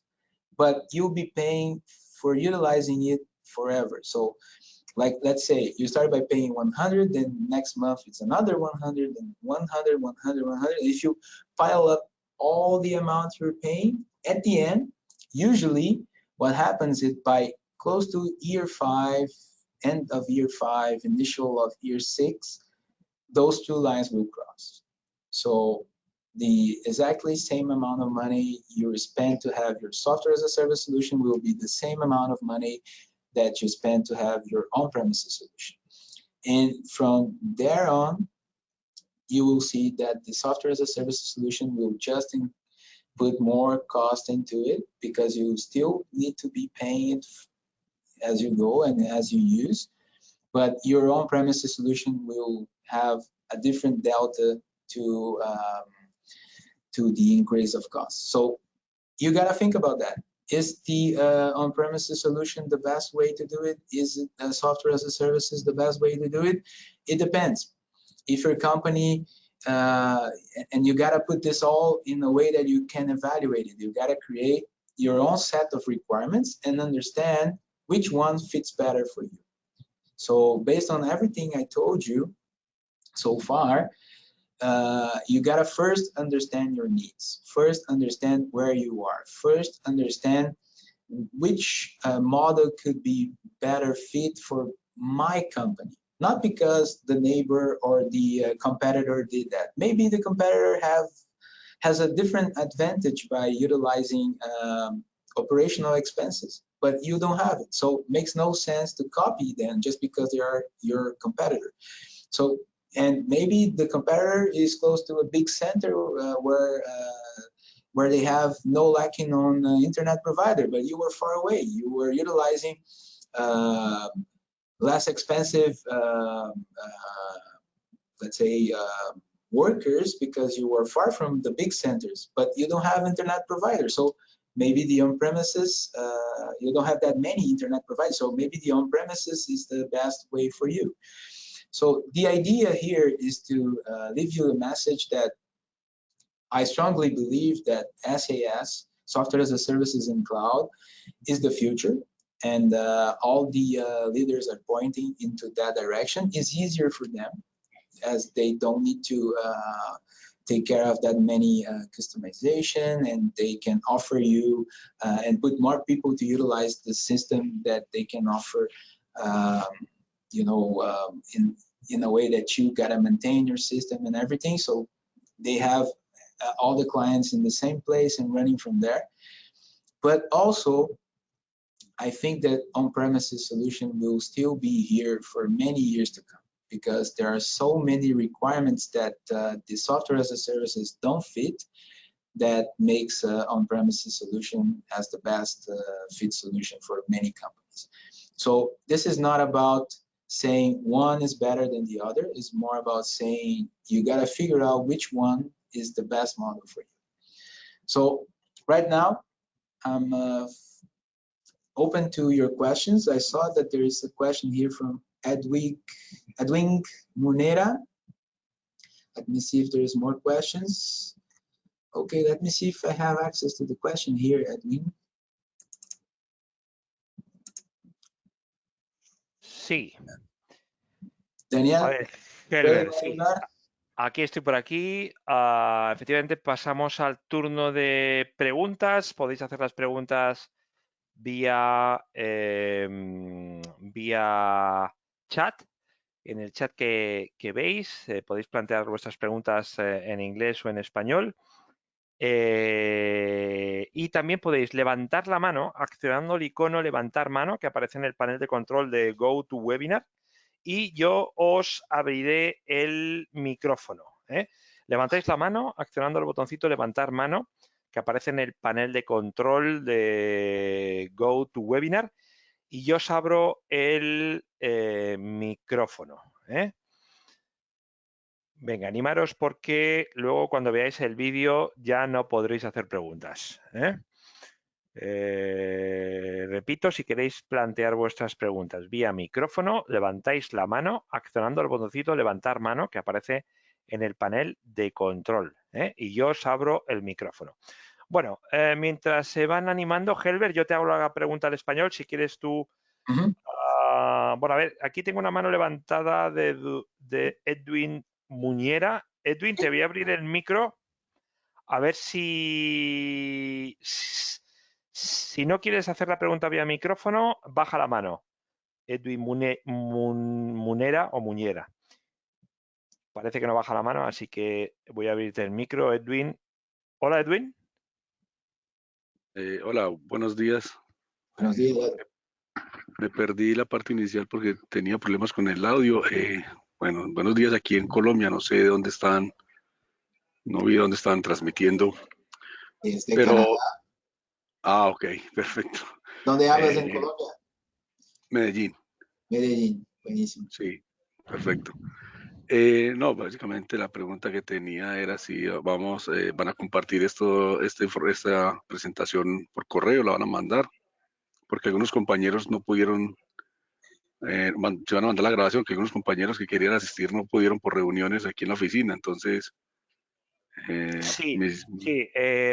but you'll be paying for utilizing it forever. So like, let's say you start by paying 100, then next month it's another 100, then 100, 100, 100. If you pile up all the amount you're paying, at the end, usually what happens is by close to year 5, end of year 5, initial of year 6, those two lines will cross. So the exactly same amount of money you spend to have your software as a service solution will be the same amount of money that you spend to have your on-premises solution. And from there on, you will see that the software as a service solution will just put more cost into it, because you still need to be paying it as you go and as you use. But your on-premises solution will have a different delta to the increase of cost. So you got to think about that. Is the on-premises solution the best way to do it? Is it software as a service the best way to do it? It depends. If your company, and you got to put this all in a way that you can evaluate it. You got to create your own set of requirements and understand which one fits better for you. So based on everything I told you so far, you gotta first understand your needs. First understand where you are. First understand which model could be better fit for my company. Not because the neighbor or the competitor did that. Maybe the competitor has a different advantage by utilizing operational expenses, but you don't have it. So it makes no sense to copy them just because they are your competitor. So, and maybe the competitor is close to a big center where they have no lacking on internet provider, but you were far away. You were utilizing less expensive, let's say, workers, because you were far from the big centers, but you don't have internet provider. So maybe the on-premises, you don't have that many internet providers. So maybe the on-premises is the best way for you. So the idea here is to leave you a message that I strongly believe that SaaS, software as a services in cloud, is the future. And all the leaders are pointing into that direction. It's easier for them, as they don't need to take care of that many customization, and they can offer you and put more people to utilize the system that they can offer, you know, in a way that you gotta maintain your system and everything. So they have all the clients in the same place and running from there. But also, I think that on-premises solution will still be here for many years to come, because there are so many requirements that the software as a services don't fit, that makes on-premises solution as the best fit solution for many companies. So this is not about saying one is better than the other. It's more about saying you got to figure out which one is the best model for you. So right now, I'm open to your questions. I saw that there is a question here from Edwin Munera. Let me see if there is more questions. Okay, let me see if I have access to the question here, Edwin. Sí. Daniel, a ver, Helbert, sí. Aquí estoy por aquí. Efectivamente, pasamos al turno de preguntas. Podéis hacer las preguntas vía chat. en el chat que veis. Podéis plantear vuestras preguntas en inglés o en español. Y también podéis levantar la mano accionando el icono levantar mano que aparece en el panel de control de Go to Webinar y yo os abriré el micrófono. Levantáis la mano accionando el botoncito levantar mano que aparece en el panel de control de Go to Webinar y yo os abro el micrófono. Venga, animaros porque luego cuando veáis el vídeo ya no podréis hacer preguntas. Repito, si queréis plantear vuestras preguntas vía micrófono, levantáis la mano accionando el botoncito levantar mano que aparece en el panel de control. Y yo os abro el micrófono. Bueno, mientras se van animando, Helbert, yo te hago la pregunta al español. Si quieres tú... bueno, a ver, aquí tengo una mano levantada de Edwin Muñera. Edwin, te voy a abrir el micro a ver si no quieres hacer la pregunta vía micrófono, baja la mano. Edwin Munera o Muñera. Parece que no baja la mano, así que voy a abrirte el micro, Edwin. Hola, Edwin. Hola, buenos días. Buenos días. Me perdí la parte inicial porque tenía problemas con el audio. Bueno, buenos días aquí en Colombia. No sé de dónde están, no vi dónde estaban transmitiendo. Desde Pero, Canadá. Ok, perfecto. ¿Dónde hablas en Colombia? Medellín. Medellín, buenísimo. Sí, perfecto. No, básicamente la pregunta que tenía era si van a compartir esta presentación por correo, la van a mandar, porque algunos compañeros no pudieron, se van a mandar la grabación, que algunos compañeros que querían asistir no pudieron por reuniones aquí en la oficina, entonces... Sí,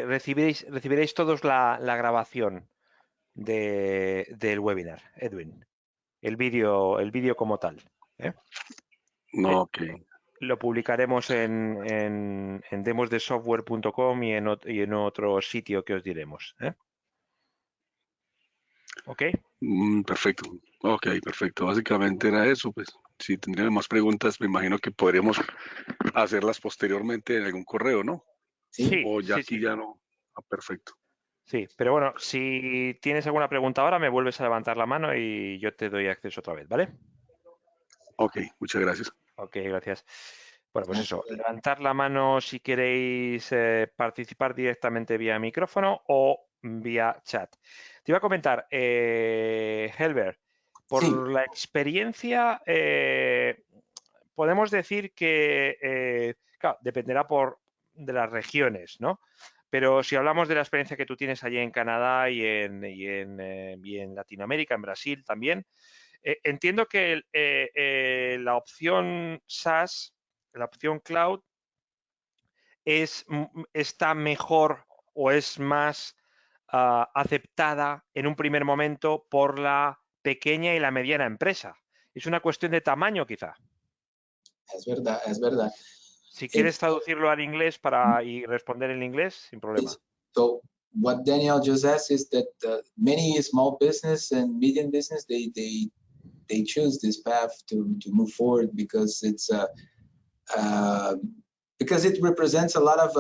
recibiréis todos la grabación del webinar, Edwin. El vídeo como tal. No, ok. Lo publicaremos en demosdesoftware.com y en otro sitio que os diremos. ¿Ok? Perfecto. Ok, perfecto. Básicamente era eso, pues. Si tendrían más preguntas, me imagino que podríamos hacerlas posteriormente en algún correo, ¿no? Sí, O ya sí, aquí sí. ya no. Perfecto. Sí, pero bueno, si tienes alguna pregunta ahora, me vuelves a levantar la mano y yo te doy acceso otra vez, ¿vale? Ok, muchas gracias. Ok, gracias. Bueno, pues eso, Gracias. levantar la mano si queréis participar directamente vía micrófono o vía chat. Te iba a comentar, Helbert, por Sí. la experiencia, podemos decir que, claro, dependerá de las regiones, ¿no? Pero si hablamos de la experiencia que tú tienes allí en Canadá y en Latinoamérica, en Brasil también, entiendo que la opción SaaS, la opción cloud, está mejor o es más aceptada en un primer momento por la pequeña y la mediana empresa. Es una cuestión de tamaño, quizá. Es verdad, es verdad. Si quieres traducirlo al inglés y responder en inglés, sin problema. So what Daniel just asked is that many small business and medium business, they choose this path to move forward because because it represents a lot of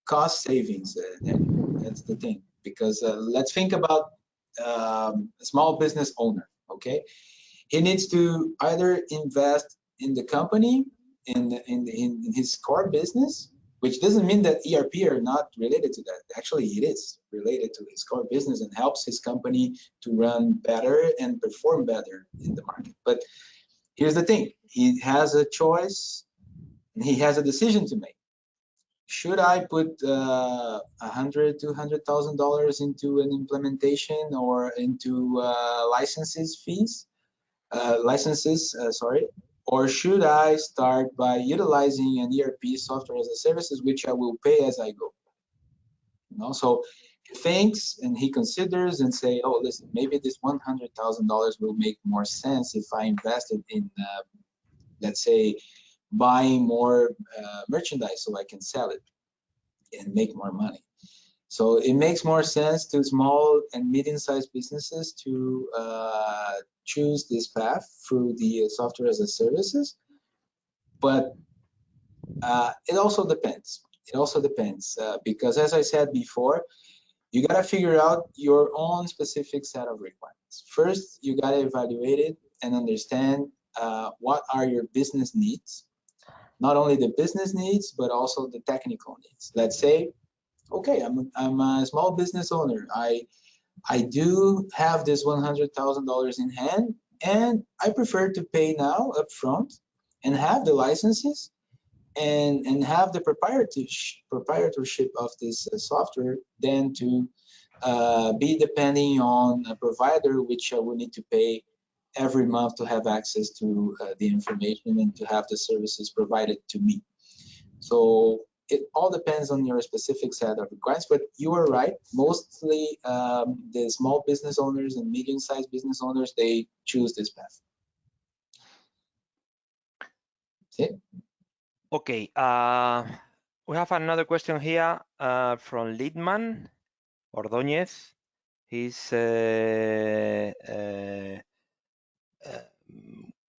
cost savings. That's the thing. Because let's think about a small business owner. Okay, he needs to either invest in the company, in his core business, which doesn't mean that ERP are not related to that. Actually, it is related to his core business and helps his company to run better and perform better in the market. But here's the thing, he has a choice and he has a decision to make. Should I put $100,000-$200,000 into an implementation or into licenses, or should I start by utilizing an ERP software as a service, which I will pay as I go? You know, so he thinks and he considers and say, oh, listen, maybe this $100,000 will make more sense if I invested in, let's say, buying more merchandise so I can sell it and make more money. So it makes more sense to small and medium-sized businesses to choose this path through the software as a services, but it also depends. It also depends because, as I said before, you got to figure out your own specific set of requirements. First, you got to evaluate it and understand what are your business needs. Not only the business needs, but also the technical needs. Let's say, okay, I'm a small business owner. I do have this $100,000 in hand, and I prefer to pay now upfront and have the licenses and have the proprietorship of this software than to be depending on a provider which I will need to pay every month to have access to the information and to have the services provided to me. So it all depends on your specific set of requirements, but you are right. Mostly the small business owners and medium-sized business owners, they choose this path. Okay. Okay. We have another question here from Lidman Ordóñez. He's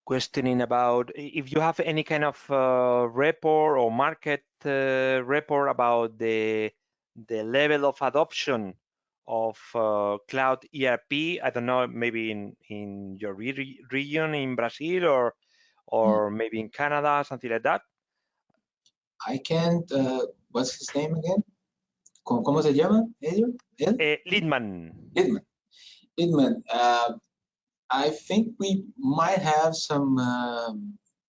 questioning about if you have any kind of report or market report about the level of adoption of cloud ERP. I don't know, maybe in your region in Brazil or maybe in Canada, something like that. I can't. What's his name again? ¿Cómo se llama? Lidman. Lidman. I think we might have some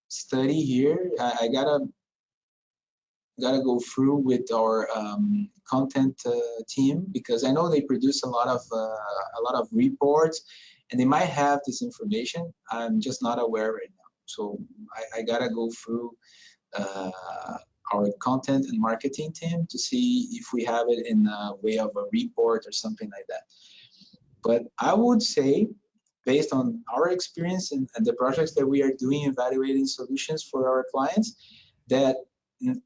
study here. I gotta go through with our content team, because I know they produce a lot of reports, and they might have this information. I'm just not aware right now. So I gotta go through our content and marketing team to see if we have it in a way of a report or something like that. But I would say, based on our experience and the projects that we are doing evaluating solutions for our clients, that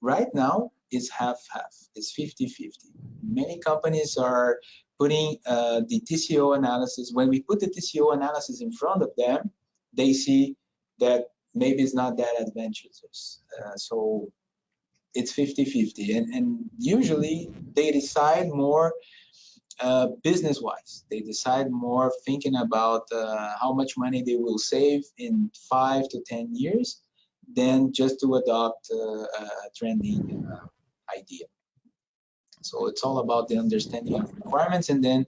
right now it's half-half. It's 50-50. Many companies are putting the TCO analysis. When we put the TCO analysis in front of them, they see that maybe it's not that advantageous. So it's 50-50. And usually they decide more business-wise. They decide more thinking about how much money they will save in 5 to 10 years than just to adopt a trending idea. So it's all about the understanding of requirements, and then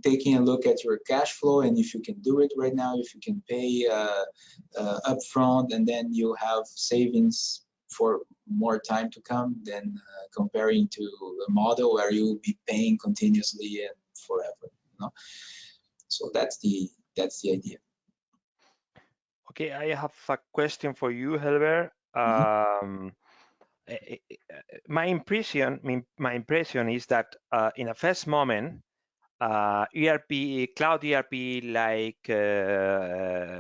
taking a look at your cash flow, and if you can do it right now, if you can pay upfront, and then you have savings for more time to come than comparing to a model where you will be paying continuously and forever. You know? So that's the idea. Okay, I have a question for you, Helbert. My impression is that in a first moment, ERP, cloud ERP like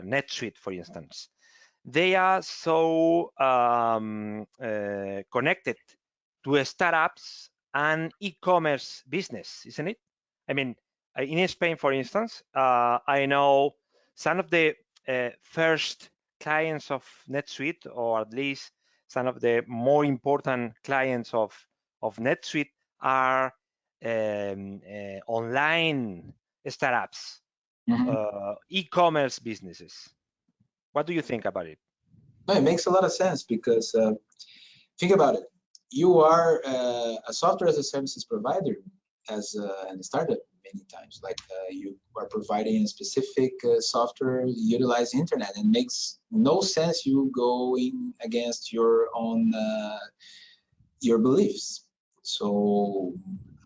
NetSuite, for instance, they are so connected to startups and e-commerce business, isn't it? I mean, in Spain, for instance, I know some of the first clients of NetSuite, or at least some of the more important clients of NetSuite, are online startups, e-commerce businesses. What do you think about it? No, it makes a lot of sense, because think about it. You are a software as a services provider as a startup many times. Like you are providing a specific software utilize internet, and makes no sense you going against your own your beliefs. So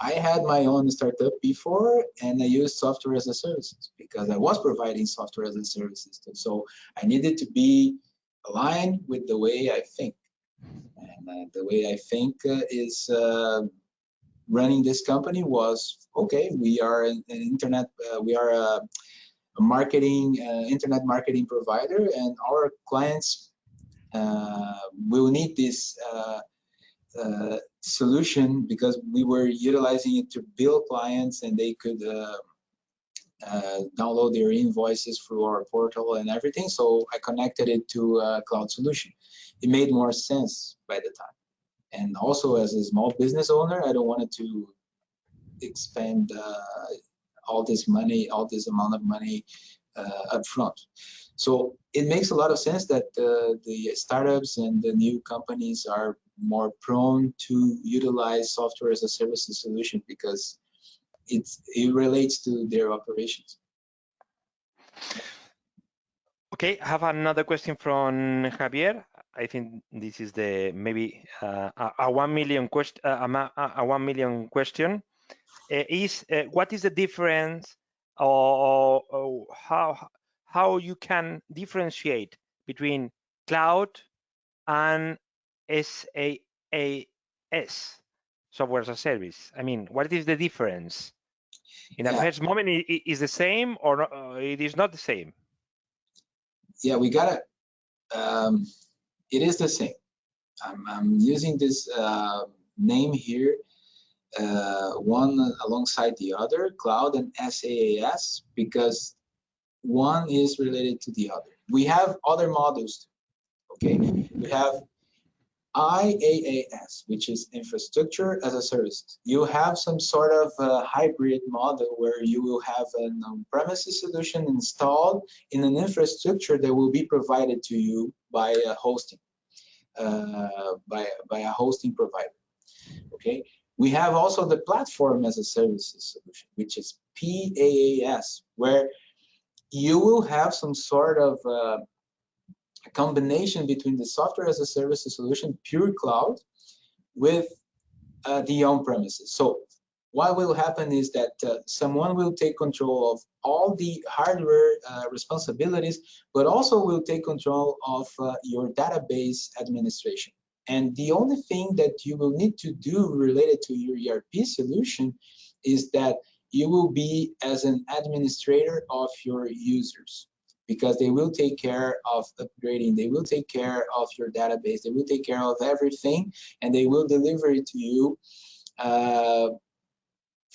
I had my own startup before, and I used software as a services because I was providing software as a services. So I needed to be aligned with the way I think. And the way I think is running this company was, okay, we are an internet, we are a marketing, internet marketing provider, and our clients will need this solution, because we were utilizing it to build clients, and they could download their invoices through our portal and everything. So I connected it to a cloud solution. It made more sense by the time. And also as a small business owner, I don't want to expend all this money, all this amount of money up front. So it makes a lot of sense that the startups and the new companies are more prone to utilize software as a service solution because it relates to their operations. Okay, I have another question from Javier. I think this is the maybe a 1 million question. A 1 million question is what is the difference, or how you can differentiate between cloud and SaaS, software as a service? I mean, what is the difference? In the first moment, it is the same, or it is not the same? Yeah, we got it. It is the same. I'm using this name here, one alongside the other, cloud and SaaS, because one is related to the other. We have other models, okay? We have IaaS, which is infrastructure as a service. You have some sort of hybrid model where you will have an on-premises solution installed in an infrastructure that will be provided to you by a hosting, by a hosting provider. Okay. We have also the platform as a services solution, which is PaaS, where you will have some sort of a combination between the software as a service solution, pure cloud, with the on-premises. So what will happen is that someone will take control of all the hardware responsibilities, but also will take control of your database administration. And the only thing that you will need to do related to your ERP solution is that you will be as an administrator of your users, because they will take care of upgrading, they will take care of your database, they will take care of everything, and they will deliver it to you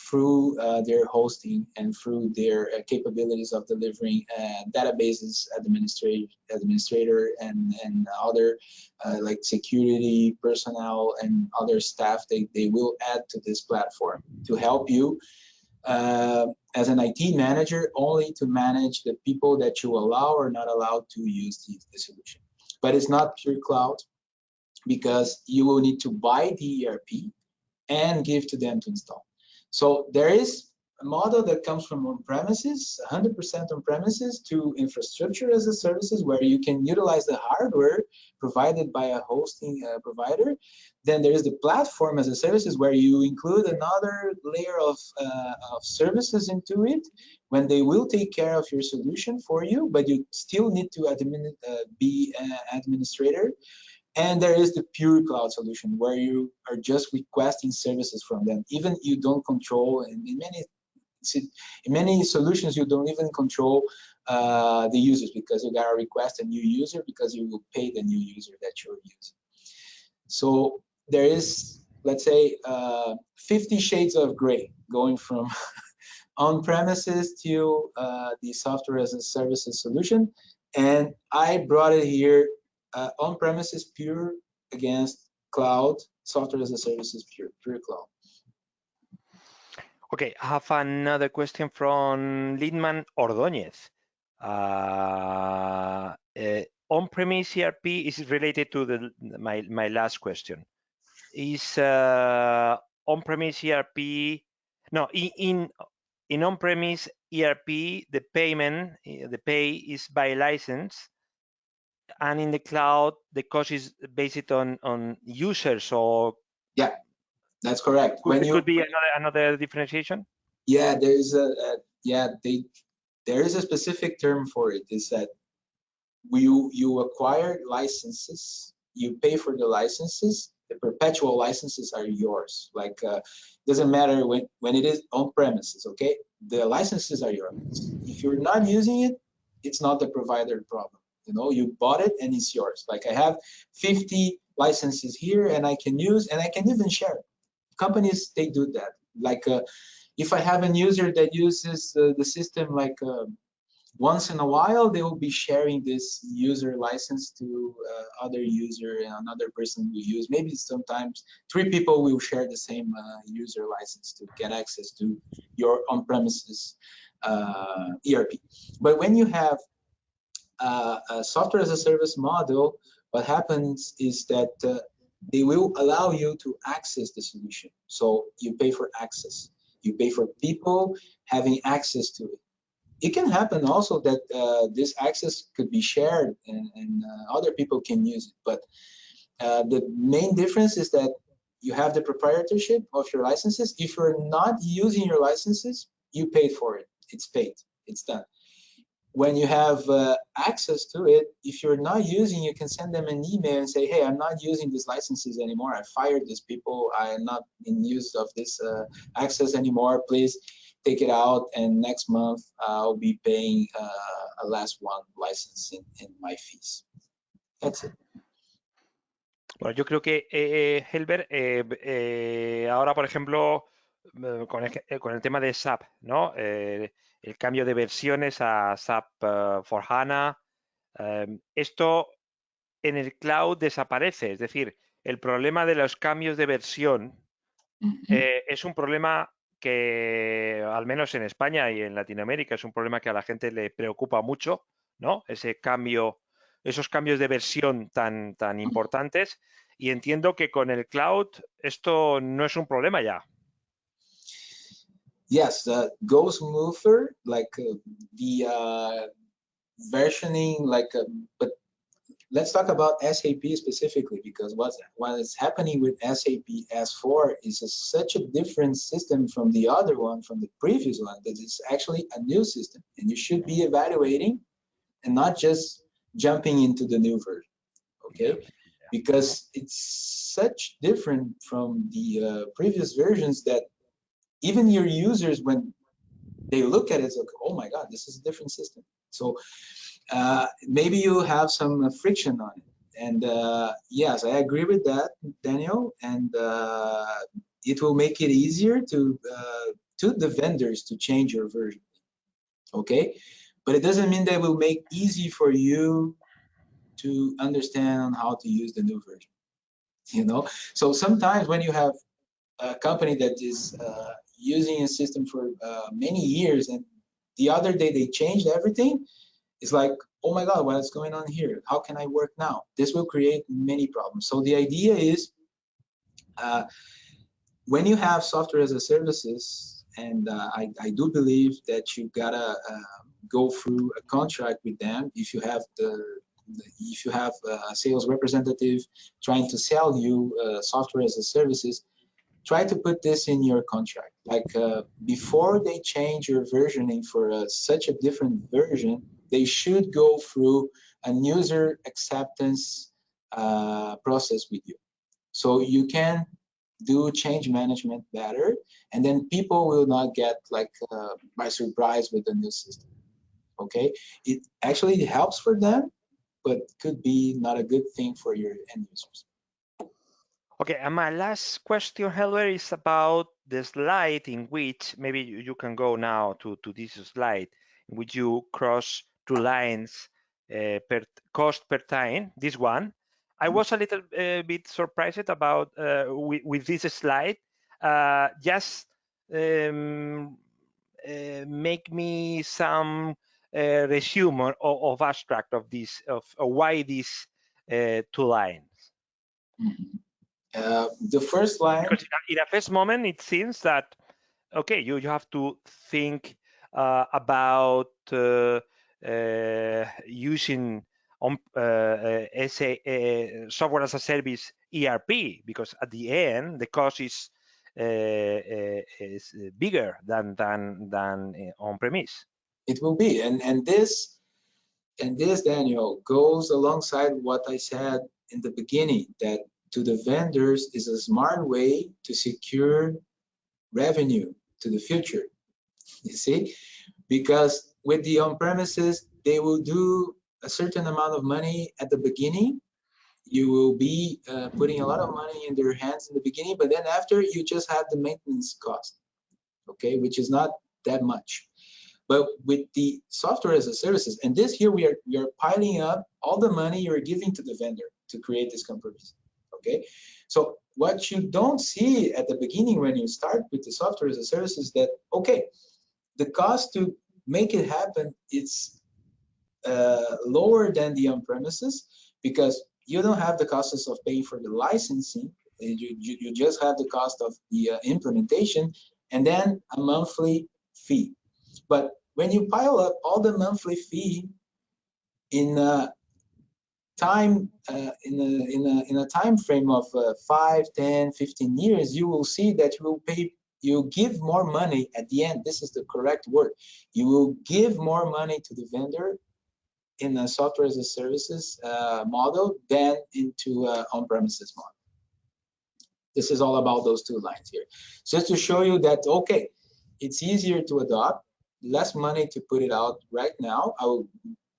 through their hosting and through their capabilities of delivering databases, administrator and other like security personnel and other staff. They will add to this platform to help you as an IT manager, only to manage the people that you allow or not allowed to use the solution. But it's not pure cloud, because you will need to buy the ERP and give to them to install. So there is a model that comes from on-premises, 100% on-premises, to infrastructure as a services, where you can utilize the hardware provided by a hosting provider. Then there is the platform as a services, where you include another layer of services into it, when they will take care of your solution for you, but you still need to be an administrator. And there is the pure cloud solution, where you are just requesting services from them. Even you don't control, and in many solutions, you don't even control the users, because you gotta request a new user, because you will pay the new user that you're using. So there is, let's say, 50 shades of gray going from on-premises to the software as a services solution. And I brought it here, on-premises pure against cloud, software as a services pure cloud. Okay, I have another question from Lindman Ordóñez. On-premise ERP is related to my last question. Is on-premise ERP, no, in on-premise ERP, the pay is by license, and in the cloud, the cost is based on users, or? Yeah, that's correct. Could be another differentiation? Yeah, there is there is a specific term for it. Is that you acquire licenses, you pay for the licenses, the perpetual licenses are yours. Like doesn't matter when it is on premises, okay? The licenses are yours. If you're not using it, it's not the provider problem. You know, you bought it and it's yours. Like I have 50 licenses here, and I can use, and I can even share it. Companies, they do that. Like if I have a user that uses the system like once in a while, they will be sharing this user license to other user and another person will use. Maybe sometimes 3 people will share the same user license to get access to your on-premises ERP. But when you have a software as a service model, what happens is that they will allow you to access the solution. So you pay for access. You pay for people having access to it. It can happen also that this access could be shared and other people can use it. But the main difference is that you have the proprietorship of your licenses. If you're not using your licenses, you paid for it. It's paid. It's done. When you have access to it, if you're not using, you can send them an email and say, hey, I'm not using these licenses anymore. I fired these people. I am not in use of this access anymore. Please take it out, and next month I'll be paying a last one license in my fees. That's it. Bueno, yo creo que, Helbert, ahora, por ejemplo, con el tema de SAP, ¿no? El cambio de versiones a SAP for HANA, esto en el cloud desaparece. Es decir, el problema de los cambios de versión es un problema que, al menos en España y en Latinoamérica, es un problema que a la gente le preocupa mucho, ¿no? Ese cambio, esos cambios de versión tan importantes. Y entiendo que con el cloud esto no es un problema ya. Yes, go smoother, like the versioning, like, but let's talk about SAP specifically, because what is happening with SAP S4 is such a different system from the other one, from the previous one, that it's actually a new system, and you should be evaluating and not just jumping into the new version, okay? Yeah. Because it's such different from the previous versions that even your users, when they look at it, it's like, oh my God, this is a different system. So maybe you have some friction on it. And yes, I agree with that, Daniel. And it will make it easier to the vendors to change your version. Okay, but it doesn't mean that it will make easy for you to understand how to use the new version. You know, so sometimes when you have a company that is using a system for many years, and the other day they changed everything, it's like, oh my God, what's going on here? How can I work now? This will create many problems. So the idea is, when you have software as a services, and I do believe that you gotta go through a contract with them. If you have a sales representative trying to sell you software as a services, try to put this in your contract. Like before they change your versioning for such a different version, they should go through a user acceptance process with you. So you can do change management better, and then people will not get like by surprise with the new system. Okay, it actually helps for them, but could be not a good thing for your end users. Okay, and my last question, Helbert, is about the slide in which, maybe you can go now to this slide, in which you cross 2 lines per cost per time, this one. I was a little bit surprised about with this slide. Just make me some resume of abstract of this, of why these 2 lines. The first line, because in a first moment it seems that, okay, you have to think about using software as a service ERP, because at the end the cost is bigger than on premise. It will be, and this, Daniel, goes alongside what I said in the beginning, that to the vendors is a smart way to secure revenue to the future. You see, because with the on-premises, they will do a certain amount of money at the beginning. You will be putting a lot of money in their hands in the beginning, but then after, you just have the maintenance cost. okay, which is not that much. But with the software as a services, and this here we are piling up all the money you're giving to the vendor to create this comparison, okay? So what you don't see at the beginning when you start with the software as a service is that, okay, the cost to make it happen, it's lower than the on-premises because you don't have the costs of paying for the licensing. You just have the cost of the implementation and then a monthly fee. But when you pile up all the monthly fee in a time in a time frame of 5, 10, 15 years, you will see that you give more money at the end. This is the correct word. You will give more money to the vendor in a software as a services model than into on-premises model. This is all about those two lines here. Just to show you that, okay, it's easier to adopt, less money to put it out right now. I will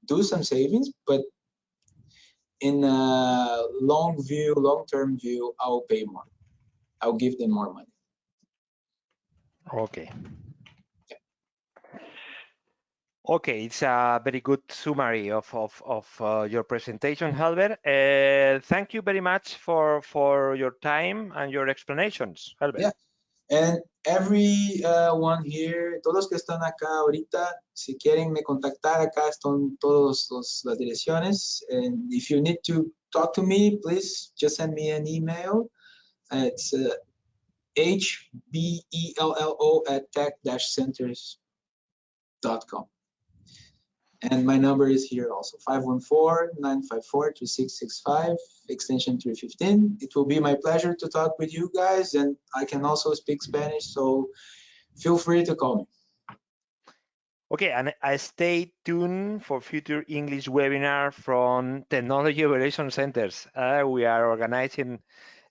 do some savings, but in a long-term view, I will pay more. I'll give them more money. Okay. Okay, it's a very good summary of your presentation, Helbert. Thank you very much for your time and your explanations, Helbert. Yeah, and everyone here, todos los que están acá ahorita, si quieren me contactar, acá están todas las direcciones. And if you need to talk to me, please just send me an email. It's hbello@tech-centers.com. And my number is here also, 514-954-2665, extension 315. It will be my pleasure to talk with you guys, and I can also speak Spanish, so feel free to call me. Okay, and I stay tuned for future English webinar from Technology Evaluation Centers. We are organizing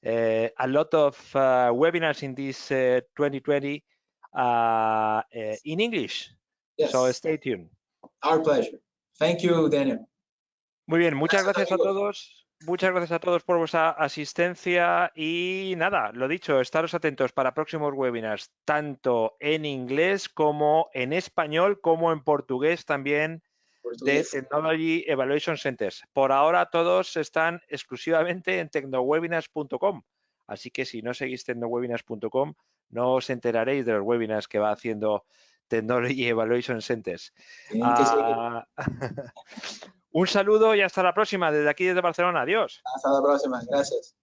a lot of webinars in this 2020 in English. Yes. So stay tuned. Our pleasure. Thank you, Daniel. Muy bien, muchas gracias a todos. Muchas gracias a todos por vuestra asistencia y nada, lo dicho, estaros atentos para próximos webinars, tanto en inglés como en español, como en portugués también de Technology Evaluation Centers. Por ahora todos están exclusivamente en tecnowebinars.com, así que si no seguís tecnowebinars.com no os enteraréis de los webinars que va haciendo Technology Evaluation Centers. Un saludo y hasta la próxima desde aquí, desde Barcelona. Adiós. Hasta la próxima. Gracias.